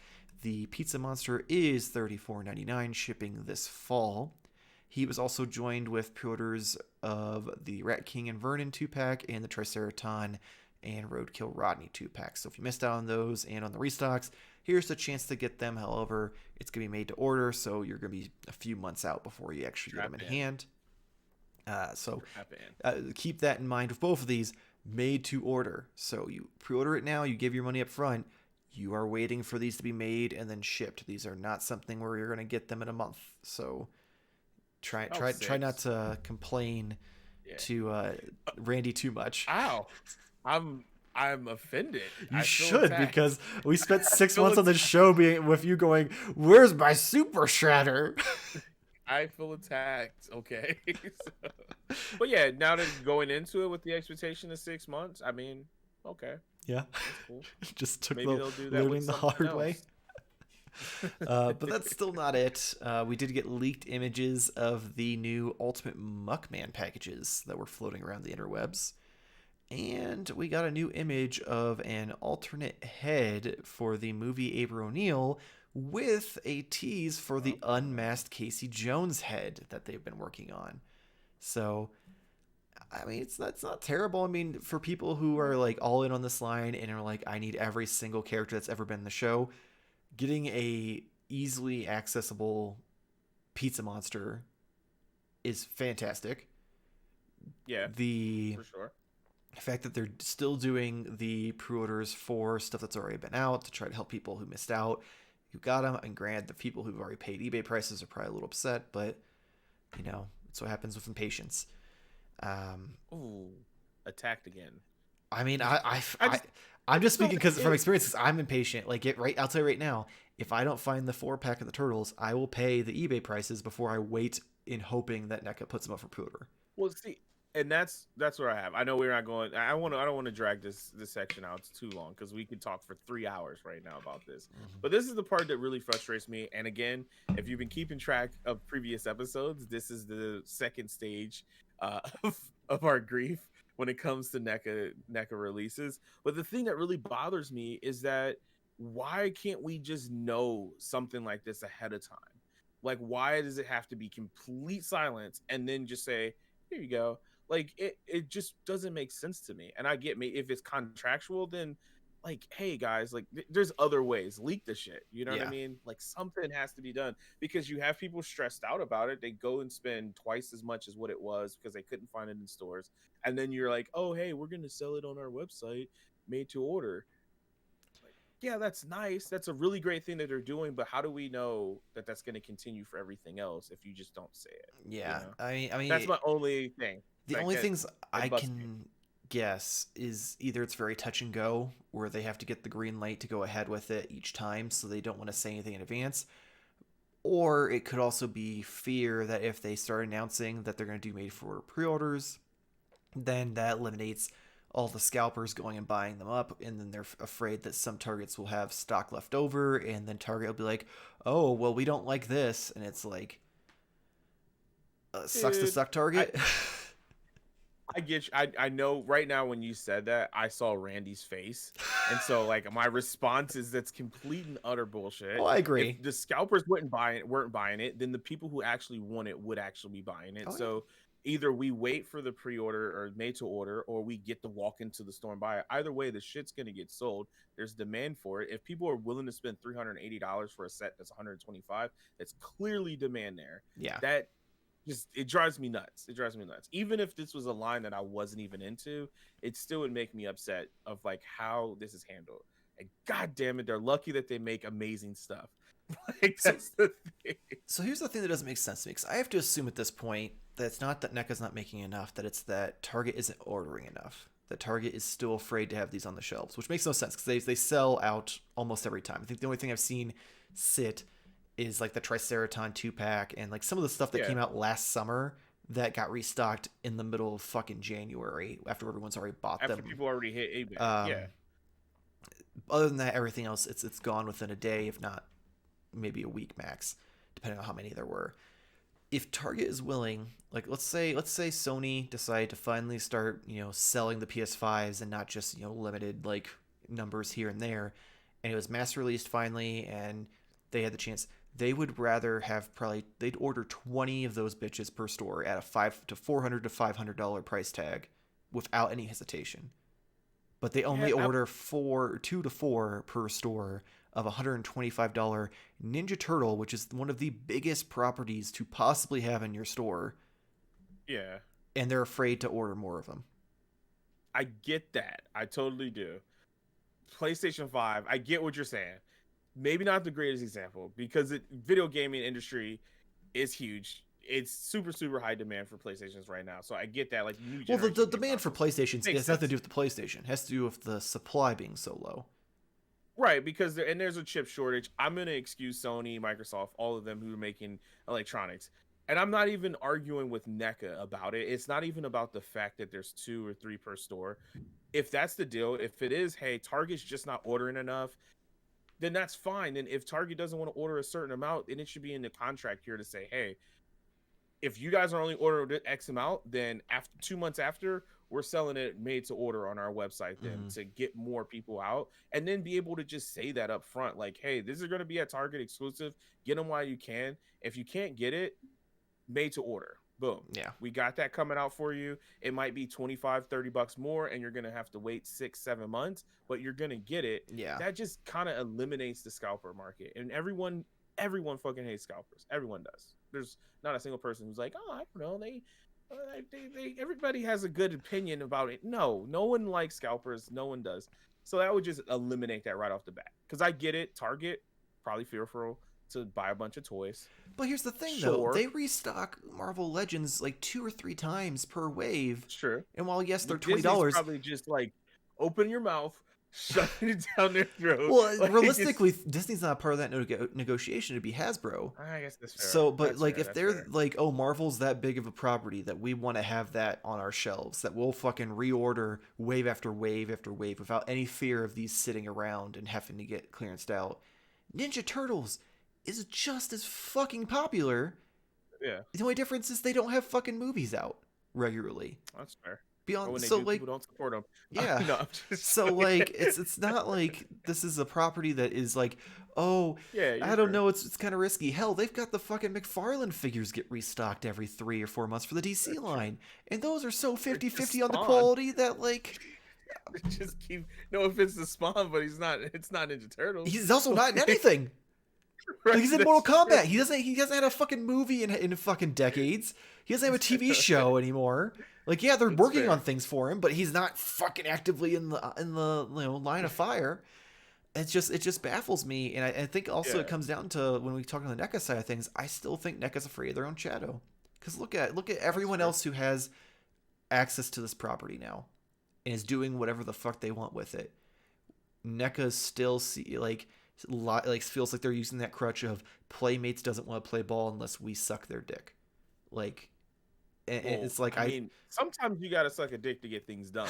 Speaker 1: The Pizza Monster is $34.99, shipping this fall. He was also joined with pre-orders of the Rat King and Vernon 2-pack and the Triceraton and Roadkill Rodney 2-pack. So if you missed out on those and on the restocks, here's the chance to get them. However, it's going to be made to order, so you're going to be a few months out before you actually get them in hand. So keep that in mind with both of these, made to order. So you pre-order it now, you give your money up front. You are waiting for these to be made and then shipped. These are not something where you're going to get them in a month. So try not to complain to Randy too much.
Speaker 2: Ow, I'm offended.
Speaker 1: You should, because we spent 6 months on this show with you going, "Where's my super shredder?"
Speaker 2: I feel attacked. Okay. But yeah, now that going into it with the expectation of 6 months, I mean, okay.
Speaker 1: Yeah.
Speaker 2: That's cool.
Speaker 1: Just took
Speaker 2: Maybe they'll do that
Speaker 1: learning
Speaker 2: with
Speaker 1: the hard
Speaker 2: else.
Speaker 1: way. But that's still not it. We did get leaked images of the new Ultimate Muckman packages that were floating around the interwebs. And we got a new image of an alternate head for the movie Abe O'Neil with a tease for the unmasked Casey Jones head that they've been working on. So, I mean, it's not terrible. I mean, for people who are like all in on this line and are like, I need every single character that's ever been in the show, getting a easily accessible Pizza Monster is fantastic.
Speaker 2: Yeah,
Speaker 1: for
Speaker 2: sure.
Speaker 1: The fact that they're still doing the pre-orders for stuff that's already been out to try to help people who missed out. You got them, and granted, the people who've already paid eBay prices are probably a little upset, but it's what happens with impatience.
Speaker 2: Ooh, attacked again.
Speaker 1: I mean, I'm just speaking because from experience, because I'm impatient. Like I'll tell you right now, if I don't find the 4-pack of the Turtles, I will pay the eBay prices before I wait in hoping that NECA puts them up for pre-order.
Speaker 2: Well, see, and that's where I have. I know we're not going. I don't want to drag this section out too long because we could talk for 3 hours right now about this. Mm-hmm. But this is the part that really frustrates me. And again, if you've been keeping track of previous episodes, this is the second stage of our grief when it comes to NECA releases. But the thing that really bothers me is that why can't we just know something like this ahead of time? Like, why does it have to be complete silence and then just say, here you go? Like, it just doesn't make sense to me. And I get me if it's contractual, then like, hey guys, like there's other ways. Leak the shit. You know what I mean? Like something has to be done because you have people stressed out about it. They go and spend twice as much as what it was because they couldn't find it in stores. And then you're like, oh, hey, we're going to sell it on our website, made to order. Like, yeah, that's nice. That's a really great thing that they're doing. But how do we know that that's going to continue for everything else if you just don't say it?
Speaker 1: Yeah.
Speaker 2: You know?
Speaker 1: I mean,
Speaker 2: that's my only thing.
Speaker 1: The only things I can guess is either it's very touch and go where they have to get the green light to go ahead with it each time, so they don't want to say anything in advance, Or it could also be fear that if they start announcing that they're going to do made for pre-orders, then that eliminates all the scalpers going and buying them up, and then they're afraid that some Targets will have stock left over, and then Target will be like, oh, well, we don't like this, and it's like, sucks to
Speaker 2: Dude,
Speaker 1: suck, Target.
Speaker 2: I get you. I know right now when you said that, I saw Randy's face. And so like my response is that's complete and utter bullshit.
Speaker 1: Oh, I agree.
Speaker 2: If the scalpers weren't buying it, then the people who actually want it would actually be buying it.
Speaker 1: Oh, yeah.
Speaker 2: So either we wait for the pre-order or made to order, or we get to walk into the store and buy it. Either way, the shit's gonna get sold. There's demand for it. If people are willing to spend $380 for a set that's 125, that's clearly demand there.
Speaker 1: Yeah.
Speaker 2: That just, it drives me nuts. It drives me nuts. Even if this was a line that I wasn't even into, it still would make me upset of like how this is handled. And god damn it, they're lucky that they make amazing stuff. Like that's the thing.
Speaker 1: So here's the thing that doesn't make sense to me, because I have to assume at this point that it's not that NECA's not making enough, that it's that Target isn't ordering enough. That Target is still afraid to have these on the shelves, which makes no sense because they sell out almost every time. I think the only thing I've seen sit is like the Triceraton 2-pack and like some of the stuff that came out last summer that got restocked in the middle of fucking January after everyone's already bought them.
Speaker 2: After people already hit eBay.
Speaker 1: Other than that, everything else it's gone within a day, if not maybe a week max, depending on how many there were. If Target is willing, like let's say Sony decided to finally start, selling the PS5s and not just, limited like numbers here and there, and it was mass released finally and they had the chance, they would rather have they'd order 20 of those bitches per store at a $400 to $500 price tag without any hesitation. But they only order 2 to 4 per store of $125 Ninja Turtle, which is one of the biggest properties to possibly have in your store.
Speaker 2: Yeah.
Speaker 1: And they're afraid to order more of them.
Speaker 2: I get that. I totally do. PlayStation 5, I get what you're saying. Maybe not the greatest example because the video gaming industry is huge. It's super, super high demand for PlayStations right now. So I get that. Like,
Speaker 1: the demand for PlayStations has nothing to do with the PlayStation. It has to do with the supply being so low.
Speaker 2: Right, because there's a chip shortage. I'm going to excuse Sony, Microsoft, all of them who are making electronics. And I'm not even arguing with NECA about it. It's not even about the fact that there's 2 or 3 per store. If that's the deal, if it is, hey, Target's just not ordering enough, then that's fine. And if Target doesn't want to order a certain amount, then it should be in the contract here to say, hey, if you guys are only ordering X amount, then after 2 months after, we're selling it made to order on our website then to get more people out, and then be able to just say that up front, like, hey, this is going to be a Target exclusive. Get them while you can. If you can't get it, made to order. Boom.
Speaker 1: Yeah.
Speaker 2: We got that coming out for you. It might be $25-$30 more, and you're going to have to wait 6-7 months, but you're going to get it.
Speaker 1: Yeah.
Speaker 2: That just kind of eliminates the scalper market. And everyone fucking hates scalpers. Everyone does. There's not a single person who's like, oh, I don't know. They everybody has a good opinion about it. No one likes scalpers. No one does. So that would just eliminate that right off the bat. Because I get it. Target, probably fearful to buy a bunch of toys.
Speaker 1: But here's the thing, though. They restock Marvel Legends like 2 or 3 times per wave.
Speaker 2: Sure.
Speaker 1: And while, yes, they're $20.
Speaker 2: Disney's probably just like, open your mouth, shove it down their throat.
Speaker 1: Well, like, realistically, Disney's not part of that negotiation. It'd be Hasbro.
Speaker 2: I guess that's fair.
Speaker 1: So, but
Speaker 2: that's
Speaker 1: like,
Speaker 2: fair,
Speaker 1: if they're like, oh, Marvel's that big of a property that we want to have that on our shelves, that we'll fucking reorder wave after wave after wave without any fear of these sitting around and having to get clearanced out. Ninja Turtles is just as fucking popular.
Speaker 2: Yeah.
Speaker 1: The only difference is they don't have fucking movies out regularly.
Speaker 2: That's fair.
Speaker 1: Beyond,
Speaker 2: when they
Speaker 1: so
Speaker 2: do,
Speaker 1: like,
Speaker 2: people don't support them.
Speaker 1: Yeah.
Speaker 2: No, I'm just
Speaker 1: so like, it's not like this is a property that is like, oh,
Speaker 2: yeah,
Speaker 1: I don't know, it's kind of risky. Hell, they've got the fucking Mcfarlane figures get restocked every 3 or 4 months for the DC line, and those are so 50-50 on the quality that like.
Speaker 2: Just keep, no offense to Spawn, but it's not Ninja Turtles.
Speaker 1: He's also not in anything.
Speaker 2: Right,
Speaker 1: like, he's in Mortal Kombat. He hasn't had a fucking movie in fucking decades. He doesn't have a TV show anymore. Like, yeah, they're working on things for him, but he's not fucking actively in the line of fire. It just baffles me, and I think also it comes down to when we talk on the NECA side of things. I still think NECA's afraid of their own shadow, because look at everyone else who has access to this property now and is doing whatever the fuck they want with it. NECA still like feels like they're using that crutch of Playmates doesn't want to play ball unless we suck their dick. Like, and
Speaker 2: Well,
Speaker 1: it's like
Speaker 2: I mean, sometimes you gotta suck a dick to get things done.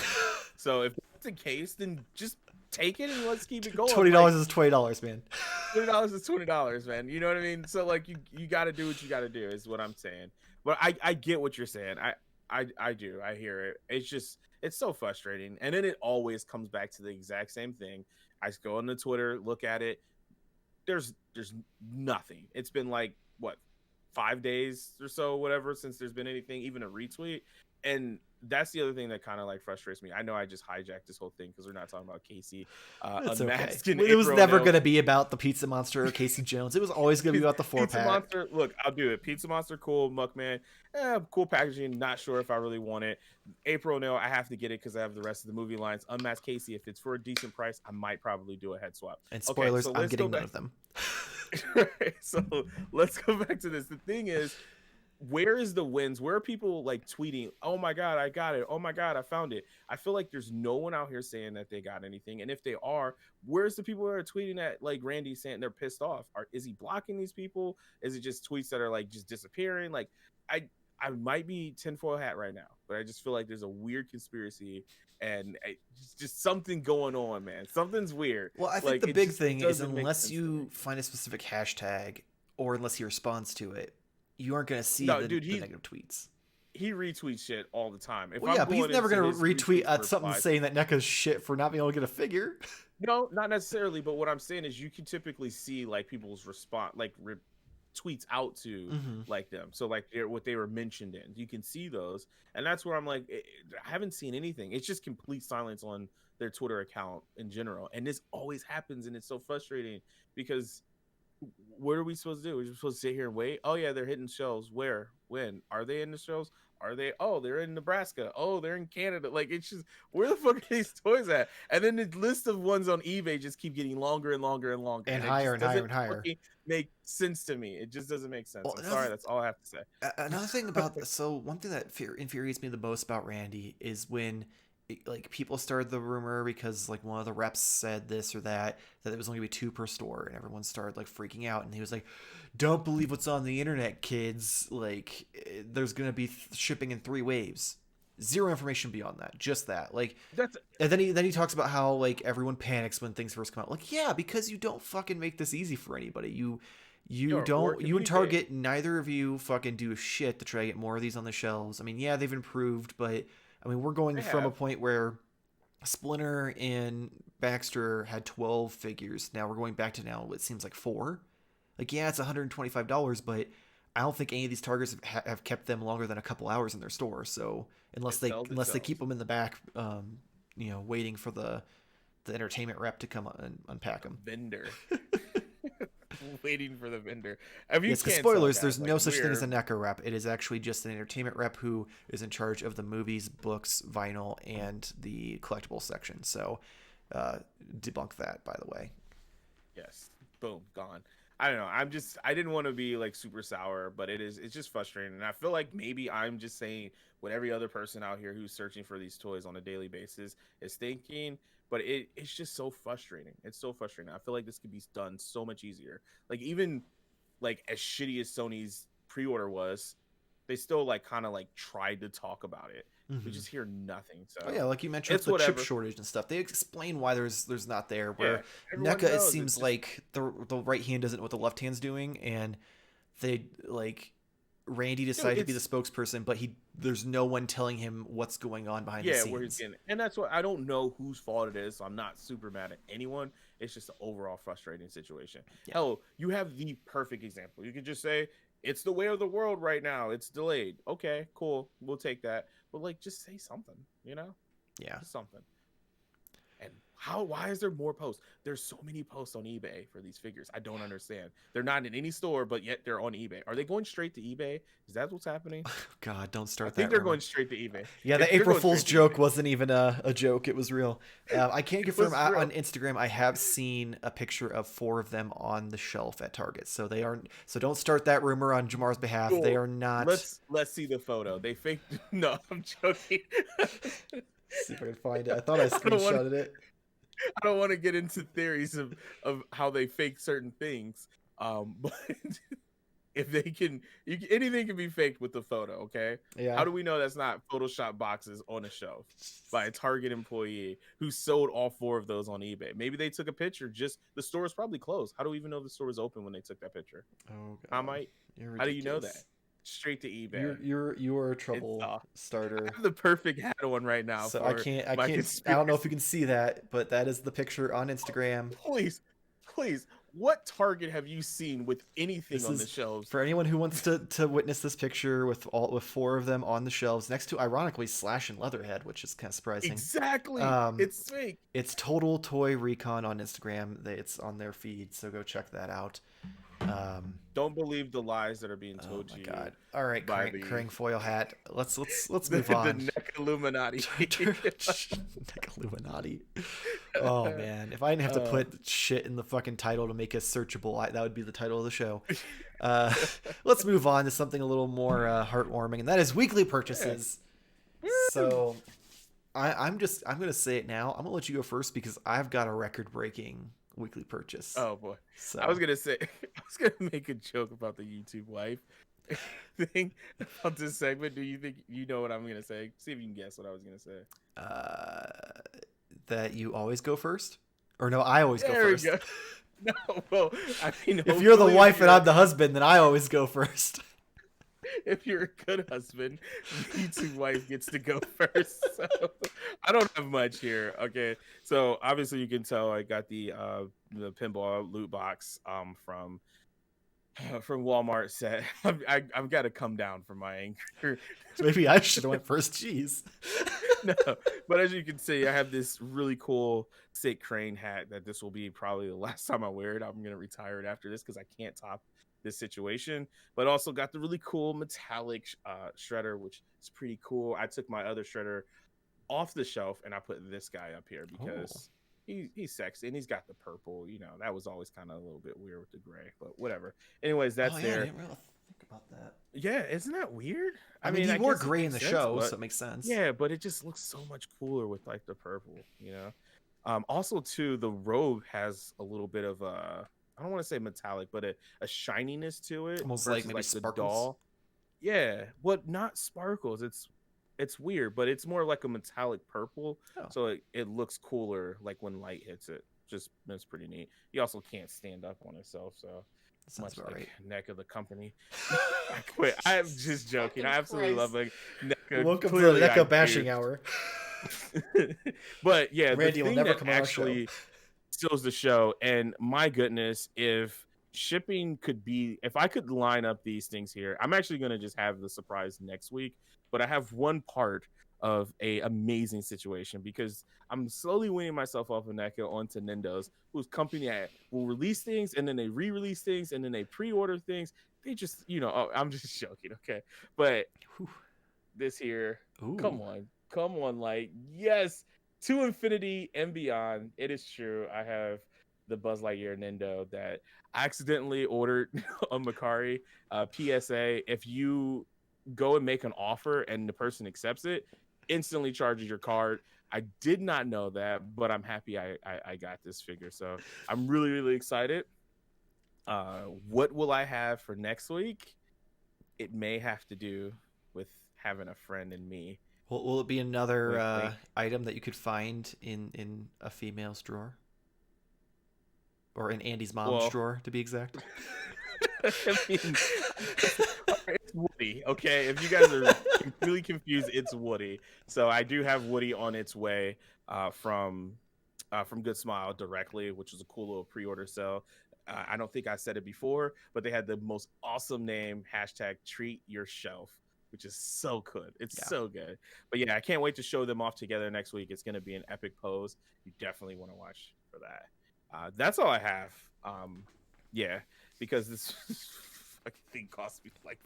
Speaker 2: So if that's the case, then just take it and let's keep it going.
Speaker 1: $20 is $20, man.
Speaker 2: $20 is $20, man. You know what I mean? So like you got to do what you got to do is what I'm saying. But I get what you're saying. I do. I hear it. It's so frustrating. And then it always comes back to the exact same thing. I go on the Twitter, look at it. There's nothing. It's been like what 5 days or so, whatever, since there's been anything, even a retweet. And that's the other thing that kind of like frustrates me. I know I just hijacked this whole thing because we're not talking about Casey.
Speaker 1: It's okay. It was never going to be about the Pizza Monster or Casey Jones. It was always going to be about the 4-pack.
Speaker 2: Pizza Monster, look, I'll do it. Pizza Monster, cool. Muckman, cool packaging. Not sure if I really want it. April O'Neil, I have to get it because I have the rest of the movie lines. Unmasked Casey, if it's for a decent price, I might probably do a head swap.
Speaker 1: And spoilers, I'm getting none of them.
Speaker 2: Right, so let's go back to this. The thing is, where is the wins? Where are people like tweeting, oh my god, I got it, oh my god, I found it? I feel like there's no one out here saying that they got anything, and if they are, where's the people that are tweeting at like Randy saying they're pissed off? Is he blocking these people? Is it just tweets that are like just disappearing? Like I might be tinfoil hat right now, but I just feel like there's a weird conspiracy and just something going on, man. Something's weird.
Speaker 1: Well, I think the big thing is unless you find a specific hashtag or unless he responds to it, you aren't going to see the negative tweets.
Speaker 2: He retweets shit all the time.
Speaker 1: But he's never going to retweet something saying that NECA's shit for not being able to get a figure.
Speaker 2: No, not necessarily. But what I'm saying is you can typically see like people's response, like tweets out to like them. So like what they were mentioned in, you can see those. And that's where I'm like, I haven't seen anything. It's just complete silence on their Twitter account in general. And this always happens. And it's so frustrating because what are we supposed to do? We're supposed to sit here and wait. Oh yeah, they're hitting shelves. Where? When? Are they in the shelves? Are they? Oh, they're in Nebraska. Oh, they're in Canada. Like, it's just, where the fuck are these toys at? And then the list of ones on eBay just keep getting longer and longer and longer.
Speaker 1: And higher and higher and higher.
Speaker 2: Make sense to me. It just doesn't make sense. Well, I'm sorry. That's all I have to say.
Speaker 1: Another thing about, so one thing that infuriates me the most about Randy is when like people started the rumor because like one of the reps said this or that it was only gonna be 2 per store, and everyone started like freaking out, and he was like, don't believe what's on the internet, kids. Like, there's gonna be shipping in 3 waves. Zero information beyond that, just that. Like, and then he talks about how like everyone panics when things first come out. Like, yeah, because you don't fucking make this easy for anybody. You and Target, neither of you fucking do shit to try to get more of these on the shelves. I mean, yeah, they've improved, but I mean, we're going from a point where Splinter and Baxter had 12 figures. Now we're going back to it seems like 4. Like, yeah, it's $125, but I don't think any of these Targets have kept them longer than a couple hours in their store. So unless they keep them in the back, waiting for the entertainment rep to come and unpack them.
Speaker 2: Vendor. Waiting for the vendor.
Speaker 1: Yes, because spoilers, there's no such thing as a NECA rep. It is actually just an entertainment rep who is in charge of the movies, books, vinyl, and the collectible section. So debunk that, by the way.
Speaker 2: Yes. Boom. Gone. I don't know. I didn't want to be like super sour, but it's just frustrating. And I feel like maybe I'm just saying what every other person out here who's searching for these toys on a daily basis is thinking. But it's just so frustrating. It's so frustrating. I feel like this could be done so much easier. Like, even like as shitty as Sony's pre-order was, they still like kind of like tried to talk about it. We just hear nothing. So
Speaker 1: yeah, like you mentioned, the chip shortage and stuff. They explain why there's not there. Where NECA, it seems like the right hand doesn't know what the left hand's doing, and they like Randy decided to be the spokesperson, but there's no one telling him what's going on behind the scenes.
Speaker 2: Yeah, where he's getting, and that's what I don't know whose fault it is. So I'm not super mad at anyone. It's just an overall frustrating situation. Yeah. Hell, you have the perfect example. You could just say it's the way of the world right now. It's delayed. Okay, cool. We'll take that. But like, just say something.
Speaker 1: Yeah,
Speaker 2: just something. And why is there more posts? There's so many posts on eBay for these figures. I don't understand. They're not in any store, but yet they're on eBay. Are they going straight to eBay? Is that what's happening?
Speaker 1: God, don't start that.
Speaker 2: I think they're going straight to eBay.
Speaker 1: Yeah, the April Fool's joke wasn't even a joke. It was real. I can't confirm on Instagram. I have seen a picture of 4 of them on the shelf at Target. So they aren't. So don't start that rumor on Jamar's behalf. Cool. They are not.
Speaker 2: Let's see the photo. They faked. No, I'm joking.
Speaker 1: See if I can find it. I thought I screenshotted it.
Speaker 2: I don't want to get into theories of how they fake certain things. But if they can, anything can be faked with the photo. Okay,
Speaker 1: Yeah.
Speaker 2: how do we know that's not Photoshop boxes on a shelf by a Target employee who sold all 4 of those on eBay? Maybe they took a picture. Just the store is probably closed. How do we even know the store was open when they took that picture?
Speaker 1: Oh
Speaker 2: I
Speaker 1: God,
Speaker 2: might.
Speaker 1: you're
Speaker 2: How do you know that?
Speaker 1: ridiculous.
Speaker 2: Straight to eBay.
Speaker 1: You're a
Speaker 2: It's
Speaker 1: trouble
Speaker 2: I
Speaker 1: starter.
Speaker 2: have the perfect hat on right now
Speaker 1: So
Speaker 2: for my
Speaker 1: I don't know if
Speaker 2: conspiracy.
Speaker 1: you can see that, but that is the picture on Instagram.
Speaker 2: Please, please, what Target have you seen with anything
Speaker 1: This
Speaker 2: on the
Speaker 1: is
Speaker 2: shelves?
Speaker 1: for anyone who wants to witness this picture with 4 of them on the shelves next to, ironically, Slash and Leatherhead, which is kind of surprising.
Speaker 2: Exactly.
Speaker 1: Um,
Speaker 2: It's fake.
Speaker 1: it's Total Toy Recon on Instagram. It's on their feed, so go check that out.
Speaker 2: Don't believe the lies that are being
Speaker 1: Oh
Speaker 2: told
Speaker 1: my
Speaker 2: to you
Speaker 1: God! All right,
Speaker 2: by the
Speaker 1: Krang foil hat. Let's move
Speaker 2: the
Speaker 1: on.
Speaker 2: neck Illuminati.
Speaker 1: Like Illuminati. Oh man, if I didn't have to
Speaker 2: uh,
Speaker 1: put shit in the fucking title to make us searchable, that would be the title of the show. Uh, let's move on to something a little more heartwarming, and that is weekly
Speaker 2: yeah.
Speaker 1: purchases.
Speaker 2: Woo!
Speaker 1: So I'm gonna say it now. I'm gonna let you go first because I've got a record-breaking weekly purchase.
Speaker 2: Oh boy. I was
Speaker 1: So
Speaker 2: gonna say I was gonna make a joke about the YouTube wife thing about this segment. Do you think you know what I'm gonna say? See if you can guess what I was gonna say.
Speaker 1: uh, that you always go first, or no, I always go
Speaker 2: There we
Speaker 1: first.
Speaker 2: go. No, well, I mean,
Speaker 1: If you're the
Speaker 2: hopefully,
Speaker 1: wife and I'm the husband, then I always go first.
Speaker 2: if you're a good husband, the YouTube wife gets to go first. So I don't have much here. Okay, so obviously you can tell I got the pinball loot box from Walmart set. I've got to come down from my anger.
Speaker 1: Maybe I should have went first. Jeez.
Speaker 2: No, but as you can see, I have this really cool sick crane hat that this will be probably the last time I wear it. I'm gonna retire it after this because I can't top this situation. But also got the really cool metallic shredder, which is pretty cool. I took my other shredder off the shelf and I put this guy up here
Speaker 1: Oh.
Speaker 2: because he's sexy and he's got the purple. You know, that was always kind of a little bit weird with the gray, but whatever. Anyways, that's
Speaker 1: Oh yeah, I
Speaker 2: there.
Speaker 1: didn't really think about that.
Speaker 2: Yeah, isn't that weird?
Speaker 1: I mean, he
Speaker 2: I
Speaker 1: wore
Speaker 2: guess it
Speaker 1: gray in
Speaker 2: makes
Speaker 1: the
Speaker 2: sense,
Speaker 1: show,
Speaker 2: but
Speaker 1: so it makes sense.
Speaker 2: yeah, but it just looks so much cooler with like the purple, you know. Also, too, the robe has a little bit of I don't want to say metallic, but a shininess to it
Speaker 1: Almost like
Speaker 2: versus
Speaker 1: maybe
Speaker 2: like the
Speaker 1: sparkles.
Speaker 2: doll. Yeah, what not sparkles? It's weird, but it's more like a metallic purple,
Speaker 1: Oh,
Speaker 2: so it looks cooler like when light hits it. Just that's pretty neat. He also can't stand up on himself, so
Speaker 1: that sounds
Speaker 2: much
Speaker 1: about
Speaker 2: like
Speaker 1: right.
Speaker 2: neck of the company. I quit. I'm just joking. I absolutely love like NECA.
Speaker 1: Welcome to the
Speaker 2: Clearly, I
Speaker 1: NECA
Speaker 2: do.
Speaker 1: bashing hour.
Speaker 2: But yeah, the
Speaker 1: Randy will
Speaker 2: thing
Speaker 1: never
Speaker 2: that
Speaker 1: come on our show.
Speaker 2: actually steals the show, and my goodness, if shipping could be, if I could line up these things here, I'm actually going to just have the surprise next week. But I have one part of a amazing situation because I'm slowly weaning myself off of NECA onto Nindo's, whose company will release things and then they re-release things and then they pre-order things. They just, oh, I'm just joking, okay? But
Speaker 1: Whew.
Speaker 2: this here,
Speaker 1: Ooh.
Speaker 2: come on, like yes, to infinity and beyond. It is true. I have the Buzz Lightyear Nindo that I accidentally ordered on Macari. PSA: if you go and make an offer and the person accepts it, instantly charges your card. I did not know that, but I'm happy I got this figure. So I'm really, really excited. What will I have for next week? It may have to do with having a friend in me.
Speaker 1: Will it be another
Speaker 2: Wink, wink.
Speaker 1: item that you could find in a female's drawer? Or in Andy's mom's
Speaker 2: Well,
Speaker 1: drawer, to be exact?
Speaker 2: I mean, it's Woody. Okay, if you guys are really confused, it's Woody. So I do have Woody on its way from Good Smile directly, which was a cool little pre-order sale. I don't think I said it before, but they had the most awesome name, #treat your shelf, which is so good. It's
Speaker 1: Yeah.
Speaker 2: so good. But yeah, I can't wait to show them off together next week. It's going to be an epic pose. You definitely want to watch for that. That's all I have. Yeah, because this fucking thing cost me like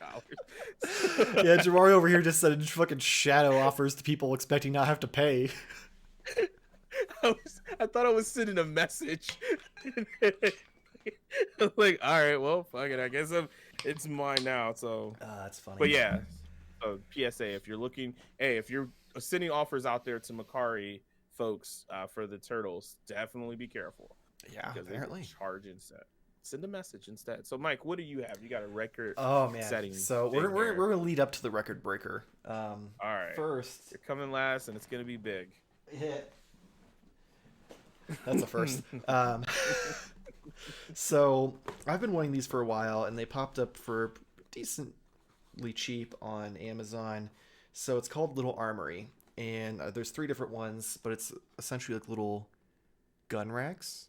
Speaker 2: $50.
Speaker 1: Yeah, Jamari over here just said fucking shadow offers to people expecting not have to pay.
Speaker 2: I thought I was sending a message. I'm like, all right, well, fuck it. I guess it's mine now. So,
Speaker 1: That's funny.
Speaker 2: but yeah. So PSA: if you're looking, hey, if you're sending offers out there to Macari folks, for the turtles, definitely be careful
Speaker 1: Yeah,
Speaker 2: because they will
Speaker 1: apparently.
Speaker 2: charge instead. Send a message instead. So, Mike, what do you have? You got a record
Speaker 1: Oh man.
Speaker 2: setting
Speaker 1: So
Speaker 2: thing
Speaker 1: we're
Speaker 2: here.
Speaker 1: gonna lead up to the record breaker.
Speaker 2: All right.
Speaker 1: First,
Speaker 2: You're coming last, and it's going to be big.
Speaker 1: yeah, that's a first. So I've been wanting these for a while, and they popped up for decently cheap on Amazon. So it's called Little Armory, and there's three different ones, but it's essentially like little gun racks.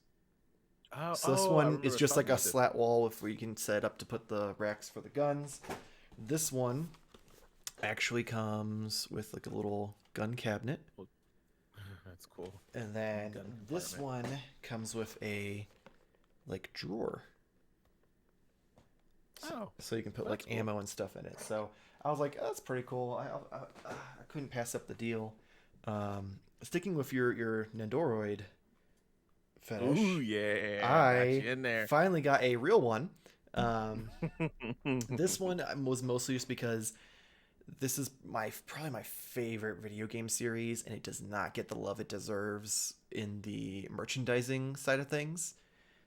Speaker 2: Oh,
Speaker 1: So this
Speaker 2: oh, I
Speaker 1: one
Speaker 2: remember
Speaker 1: is
Speaker 2: us
Speaker 1: just
Speaker 2: talking
Speaker 1: like a
Speaker 2: about this.
Speaker 1: slat wall with where you can set up to put the racks for the guns. This one actually comes with like a little gun cabinet,
Speaker 2: Well, that's cool.
Speaker 1: and then
Speaker 2: Gun
Speaker 1: this
Speaker 2: compartment.
Speaker 1: one comes with a like drawer,
Speaker 2: Oh,
Speaker 1: so you can put
Speaker 2: well,
Speaker 1: like
Speaker 2: that's cool.
Speaker 1: ammo and stuff in it. So I was like, oh, that's pretty cool. I couldn't pass up the deal. Sticking with your Nendoroid
Speaker 2: Ooh,
Speaker 1: fetish,
Speaker 2: yeah, got
Speaker 1: I
Speaker 2: you in there.
Speaker 1: finally got a real one. This one was mostly just because this is probably my favorite video game series, and it does not get the love it deserves in the merchandising side of things.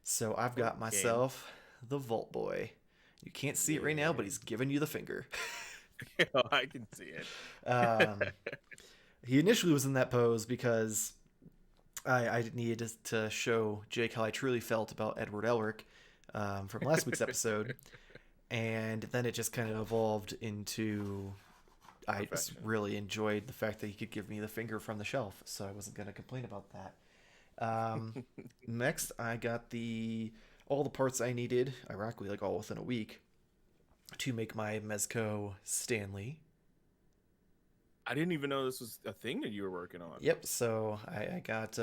Speaker 1: So I've
Speaker 2: What
Speaker 1: got
Speaker 2: game?
Speaker 1: myself the Vault Boy. You can't see it right now, but
Speaker 2: Yeah,
Speaker 1: he's giving you the finger.
Speaker 2: I can see
Speaker 1: um,
Speaker 2: it.
Speaker 1: he initially was in that pose because I needed to show Jake how I truly felt about Edward Elric from last week's episode, and then it just kind of evolved into I just
Speaker 2: Perfection.
Speaker 1: really enjoyed the fact that he could give me the finger from the shelf, so I wasn't gonna complain about that. Next, I got the all the parts I needed, ironically, like all within a week, to make my Mezco Stanley.
Speaker 2: I didn't even know this was a thing that you were working on.
Speaker 1: Yep. So I got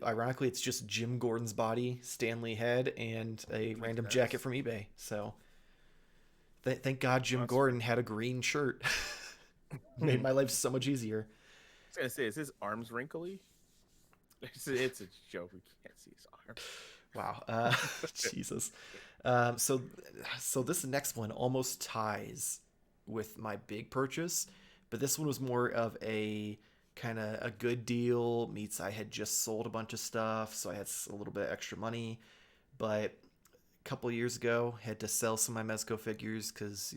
Speaker 1: ironically it's just Jim Gordon's body, Stanley head, and a
Speaker 2: Makes
Speaker 1: random jacket
Speaker 2: sense.
Speaker 1: from eBay. So thank God
Speaker 2: Well,
Speaker 1: Jim
Speaker 2: that's
Speaker 1: Gordon had a green shirt. Made
Speaker 2: I
Speaker 1: my life so much easier.
Speaker 2: was gonna say, is his arms wrinkly? It's a joke. We can't see his arms.
Speaker 1: Wow. Jesus. So this next one almost ties with my big purchase, but this one was more of a kind of a good deal meets I had just sold a bunch of stuff, so I had a little bit extra money. But a couple of years ago, had to sell some of my Mezco figures because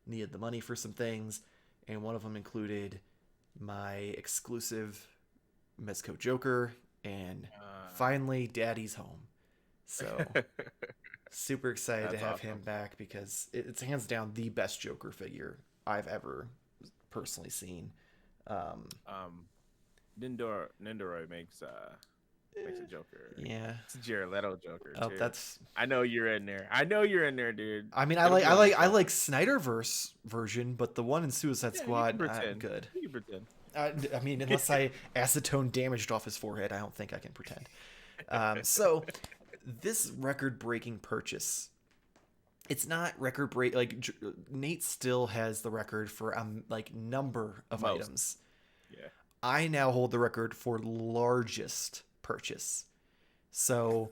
Speaker 1: needed the money for some things, and one of them included my exclusive Mezco Joker, and finally, Daddy's home. So super excited to
Speaker 2: That's
Speaker 1: have him
Speaker 2: awesome.
Speaker 1: back because it's hands down the best Joker figure I've ever personally seen. Um,
Speaker 2: Um, Nindoroid makes a Joker.
Speaker 1: yeah.
Speaker 2: It's a Jared Leto Joker
Speaker 1: Oh,
Speaker 2: too.
Speaker 1: that's.
Speaker 2: I know you're in there. I know you're in there, dude.
Speaker 1: I mean,
Speaker 2: It's gonna be on the
Speaker 1: I
Speaker 2: shelf.
Speaker 1: like Snyderverse version, but the one in Suicide
Speaker 2: Yeah, you can
Speaker 1: Squad, I'm
Speaker 2: pretend.
Speaker 1: good.
Speaker 2: You can pretend.
Speaker 1: I mean, unless I acetone damaged off his forehead, I don't think I can pretend. So this record-breaking purchase, it's not record break like Nate still has the record for like number of
Speaker 2: Most.
Speaker 1: items.
Speaker 2: Yeah.
Speaker 1: I now hold the record for largest purchase. So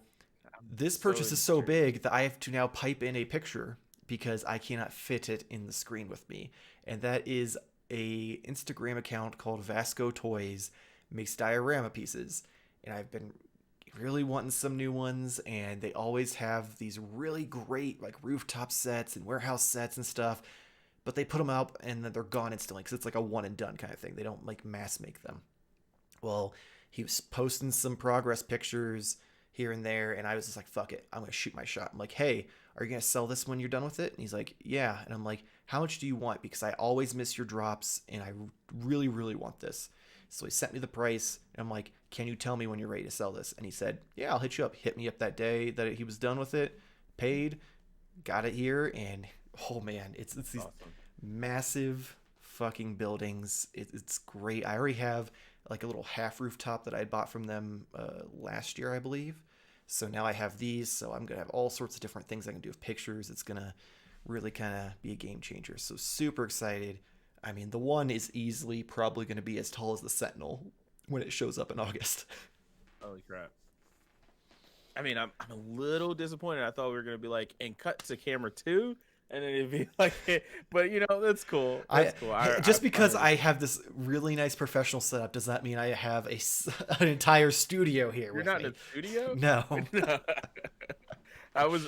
Speaker 2: I'm
Speaker 1: this
Speaker 2: so
Speaker 1: purchase is so
Speaker 2: intrigued.
Speaker 1: big that I have to now pipe in a picture because I cannot fit it in the screen with me. And that is a Instagram account called Vasco Toys, makes diorama pieces. And I've been really wanting some new ones, and they always have these really great like rooftop sets and warehouse sets and stuff, but they put them out and then they're gone instantly because it's like a one and done kind of thing. They don't like mass make them. Well, he was posting some progress pictures here and there, and I was just like, fuck it, I'm gonna shoot my shot. I'm like, hey, are you gonna sell this when you're done with it? And he's like, yeah. And I'm like, how much do you want? Because I always miss your drops, and I really, really want this. So he sent me the price, and I'm like, can you tell me when you're ready to sell this? And he said, yeah, I'll hit you up. Hit me up that day that he was done with it, paid, got it here, and oh man, it's these
Speaker 2: Awesome.
Speaker 1: massive fucking buildings. It's great. I already have like a little half rooftop that I bought from them last year, I believe. So now I have these. So I'm gonna have all sorts of different things I can do with pictures. It's gonna really kind of be a game changer. So super excited. I mean, the one is easily probably going to be as tall as the Sentinel when it shows up in August.
Speaker 2: Holy crap. I mean, I'm a little disappointed. I thought we were gonna be like, and cut to camera two. and then it'd be like, but that's cool. That's cool.
Speaker 1: Just because
Speaker 2: heard
Speaker 1: I have this really nice professional setup does not mean I have an entire studio here
Speaker 2: you're
Speaker 1: with
Speaker 2: not in
Speaker 1: me.
Speaker 2: a studio.
Speaker 1: No.
Speaker 2: No.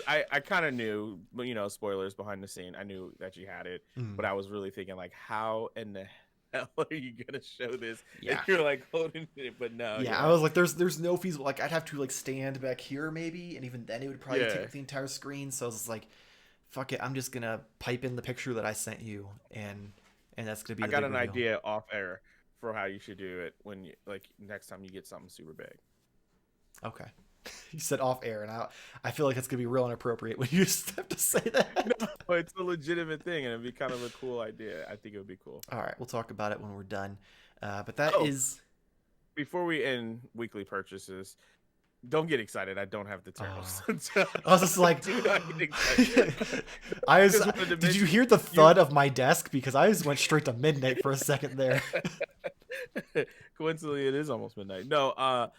Speaker 2: I kind of knew, but spoilers behind the scene. I knew that you had it, but I was really thinking like, how in the hell are you gonna show this?
Speaker 1: Yeah.
Speaker 2: And you're like holding it, but no.
Speaker 1: Yeah, I was like, there's no feasible. Like, I'd have to like stand back here maybe, and even then it would probably take up the entire screen. So I was just like, fuck it, I'm just gonna pipe in the picture that I sent you, and that's gonna be.
Speaker 2: I got an idea off air for how you should do it when you next time you get something super big.
Speaker 1: Okay. You said off air, and I feel like it's gonna be real inappropriate when you just have to say that.
Speaker 2: No, it's a legitimate thing, and it'd be kind of a cool idea. I think it would be cool.
Speaker 1: All right, we'll talk about it when we're done. But that is.
Speaker 2: Before we end weekly purchases, don't get excited. I don't have the terms.
Speaker 1: I was just like,
Speaker 2: do not get excited.
Speaker 1: Did you hear the thud of my desk? Because I just went straight to midnight for a second there.
Speaker 2: Coincidentally, it is almost midnight. No,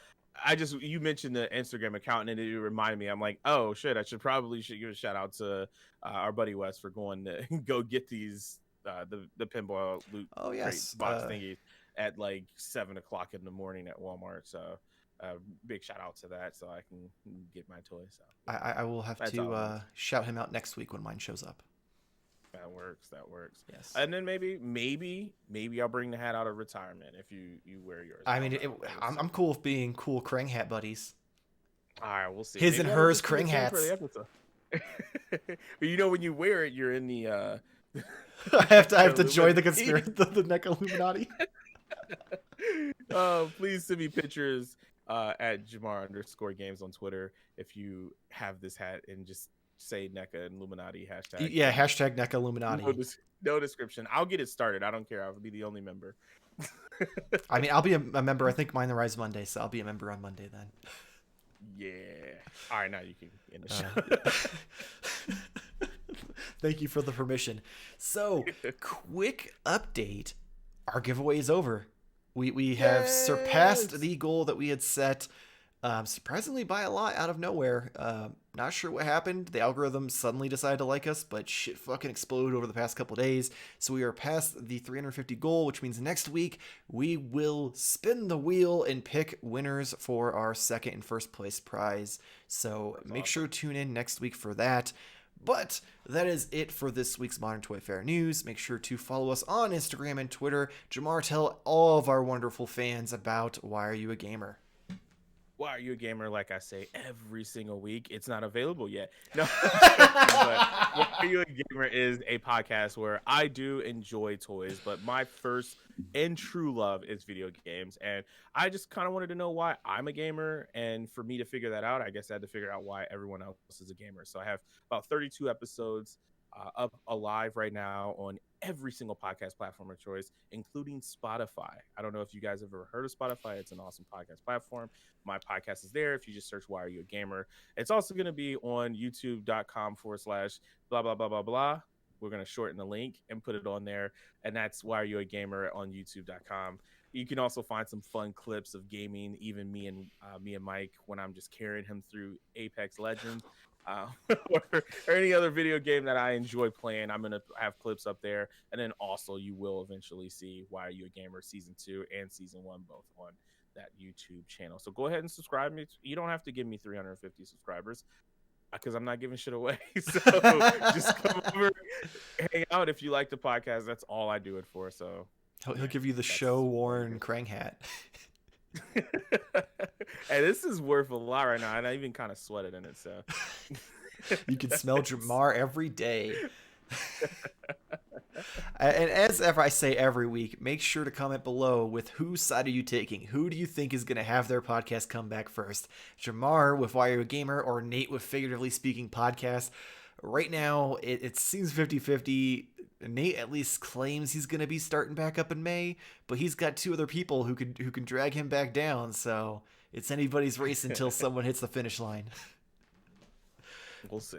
Speaker 2: you mentioned the Instagram account, and it reminded me. I'm like, oh shit, I should give a shout out to our buddy Wes for going to go get these the pinball loot box thingies at like 7 o'clock in the morning at Walmart. So big shout out to that, so I can get my toys. So
Speaker 1: I will have to shout him out next week when mine shows up.
Speaker 2: That works.
Speaker 1: Yes.
Speaker 2: And then maybe I'll bring the hat out of retirement if you wear yours.
Speaker 1: I mean, I'm cool with being cool Krang hat buddies.
Speaker 2: All right, we'll see.
Speaker 1: His and hers Krang hats.
Speaker 2: But when you wear it, you're in the.
Speaker 1: I have to join the conspiracy, the neck Illuminati.
Speaker 2: Please send me pictures at Jamar_games on Twitter if you have this hat, and just say NECA Illuminati hashtag.
Speaker 1: Yeah, hashtag NECA Illuminati.
Speaker 2: No description. I'll get it started. I don't care. I'll be the only member.
Speaker 1: I mean, I'll be a member. I think mine the Rise Monday, so I'll be a member on Monday then.
Speaker 2: Yeah. All right, now you can end the show.
Speaker 1: Thank you for the permission. So, quick update. Our giveaway is over. We have surpassed the goal that we had set, surprisingly by a lot out of nowhere. Not sure what happened. The algorithm suddenly decided to like us, but shit fucking exploded over the past couple days. So we are past the 350 goal, which means next week we will spin the wheel and pick winners for our second and first place prize. So make sure to tune in next week for that. But that is it for this week's Modern Toy Fair news. Make sure to follow us on Instagram and Twitter. Jamar, tell all of our wonderful fans about Why Are You a Gamer?
Speaker 2: Why Are You a Gamer? Like I say every single week, it's not available yet. No, but Why Are You a Gamer is a podcast where I do enjoy toys, but my first and true love is video games. And I just kind of wanted to know why I'm a gamer. And for me to figure that out, I guess I had to figure out why everyone else is a gamer. So I have about 32 episodes up alive right now on every single podcast platform of choice, including Spotify. I don't know if you guys have ever heard of Spotify. It's an awesome podcast platform. My podcast is there if you just search Why Are You a Gamer. It's also going to be on youtube.com/blah blah blah blah blah. We're going to shorten the link and put it on there, and that's Why Are You a Gamer on youtube.com. You can also find some fun clips of gaming, even me and Mike when I'm just carrying him through Apex Legends. Or any other video game that I enjoy playing. I'm going to have clips up there. And then also you will eventually see Why Are You a Gamer Season 2 and Season 1 both on that YouTube channel. So go ahead and subscribe me. You don't have to give me 350 subscribers because I'm not giving shit away. So just come over, hang out if you like the podcast. That's all I do it for. So
Speaker 1: he'll give you the show-worn Krang hat.
Speaker 2: Hey, this is worth a lot right now, and I even kind of sweated in it. So
Speaker 1: you can smell Jamar every day. And as ever, I say every week, make sure to comment below with whose side are you taking? Who do you think is going to have their podcast come back first? Jamar with Why Are You a Gamer or Nate with Figuratively Speaking Podcast? Right now, it seems 50-50. Nate at least claims he's going to be starting back up in May, but he's got two other people who can drag him back down. So it's anybody's race until someone hits the finish line.
Speaker 2: We'll see.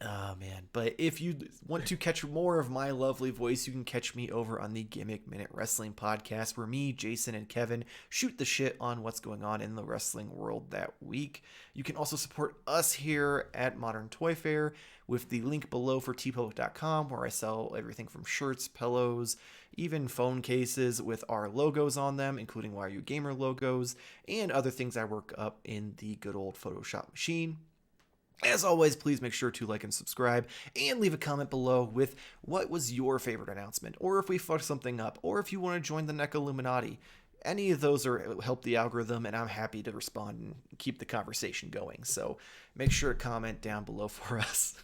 Speaker 1: Oh man, but if you want to catch more of my lovely voice, you can catch me over on the Gimmick Minute Wrestling podcast, where me, Jason, and Kevin shoot the shit on what's going on in the wrestling world that week. You can also support us here at Modern Toy Fair with the link below for tpublic.com, where I sell everything from shirts, pillows, even phone cases with our logos on them, including Why Are You Gamer logos, and other things I work up in the good old Photoshop machine. As always, please make sure to like and subscribe and leave a comment below with what was your favorite announcement, or if we fucked something up, or if you want to join the NECA Illuminati. Any of those help the algorithm, and I'm happy to respond and keep the conversation going. So make sure to comment down below for us.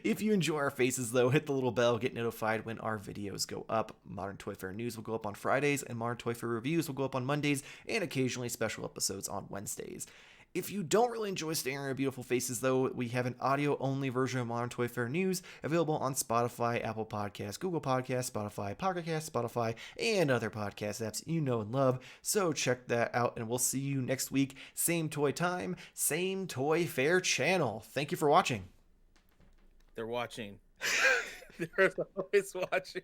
Speaker 1: If you enjoy our faces, though, hit the little bell, get notified when our videos go up. Modern Toy Fair News will go up on Fridays, and Modern Toy Fair Reviews will go up on Mondays, and occasionally special episodes on Wednesdays. If you don't really enjoy staring at our beautiful faces, though, we have an audio-only version of Modern Toy Fair News available on Spotify, Apple Podcasts, Google Podcasts, Spotify, Pocket Casts, Spotify, and other podcast apps you know and love. So check that out, and we'll see you next week. Same toy time, same Toy Fair channel. Thank you for watching.
Speaker 2: They're watching. They're always watching.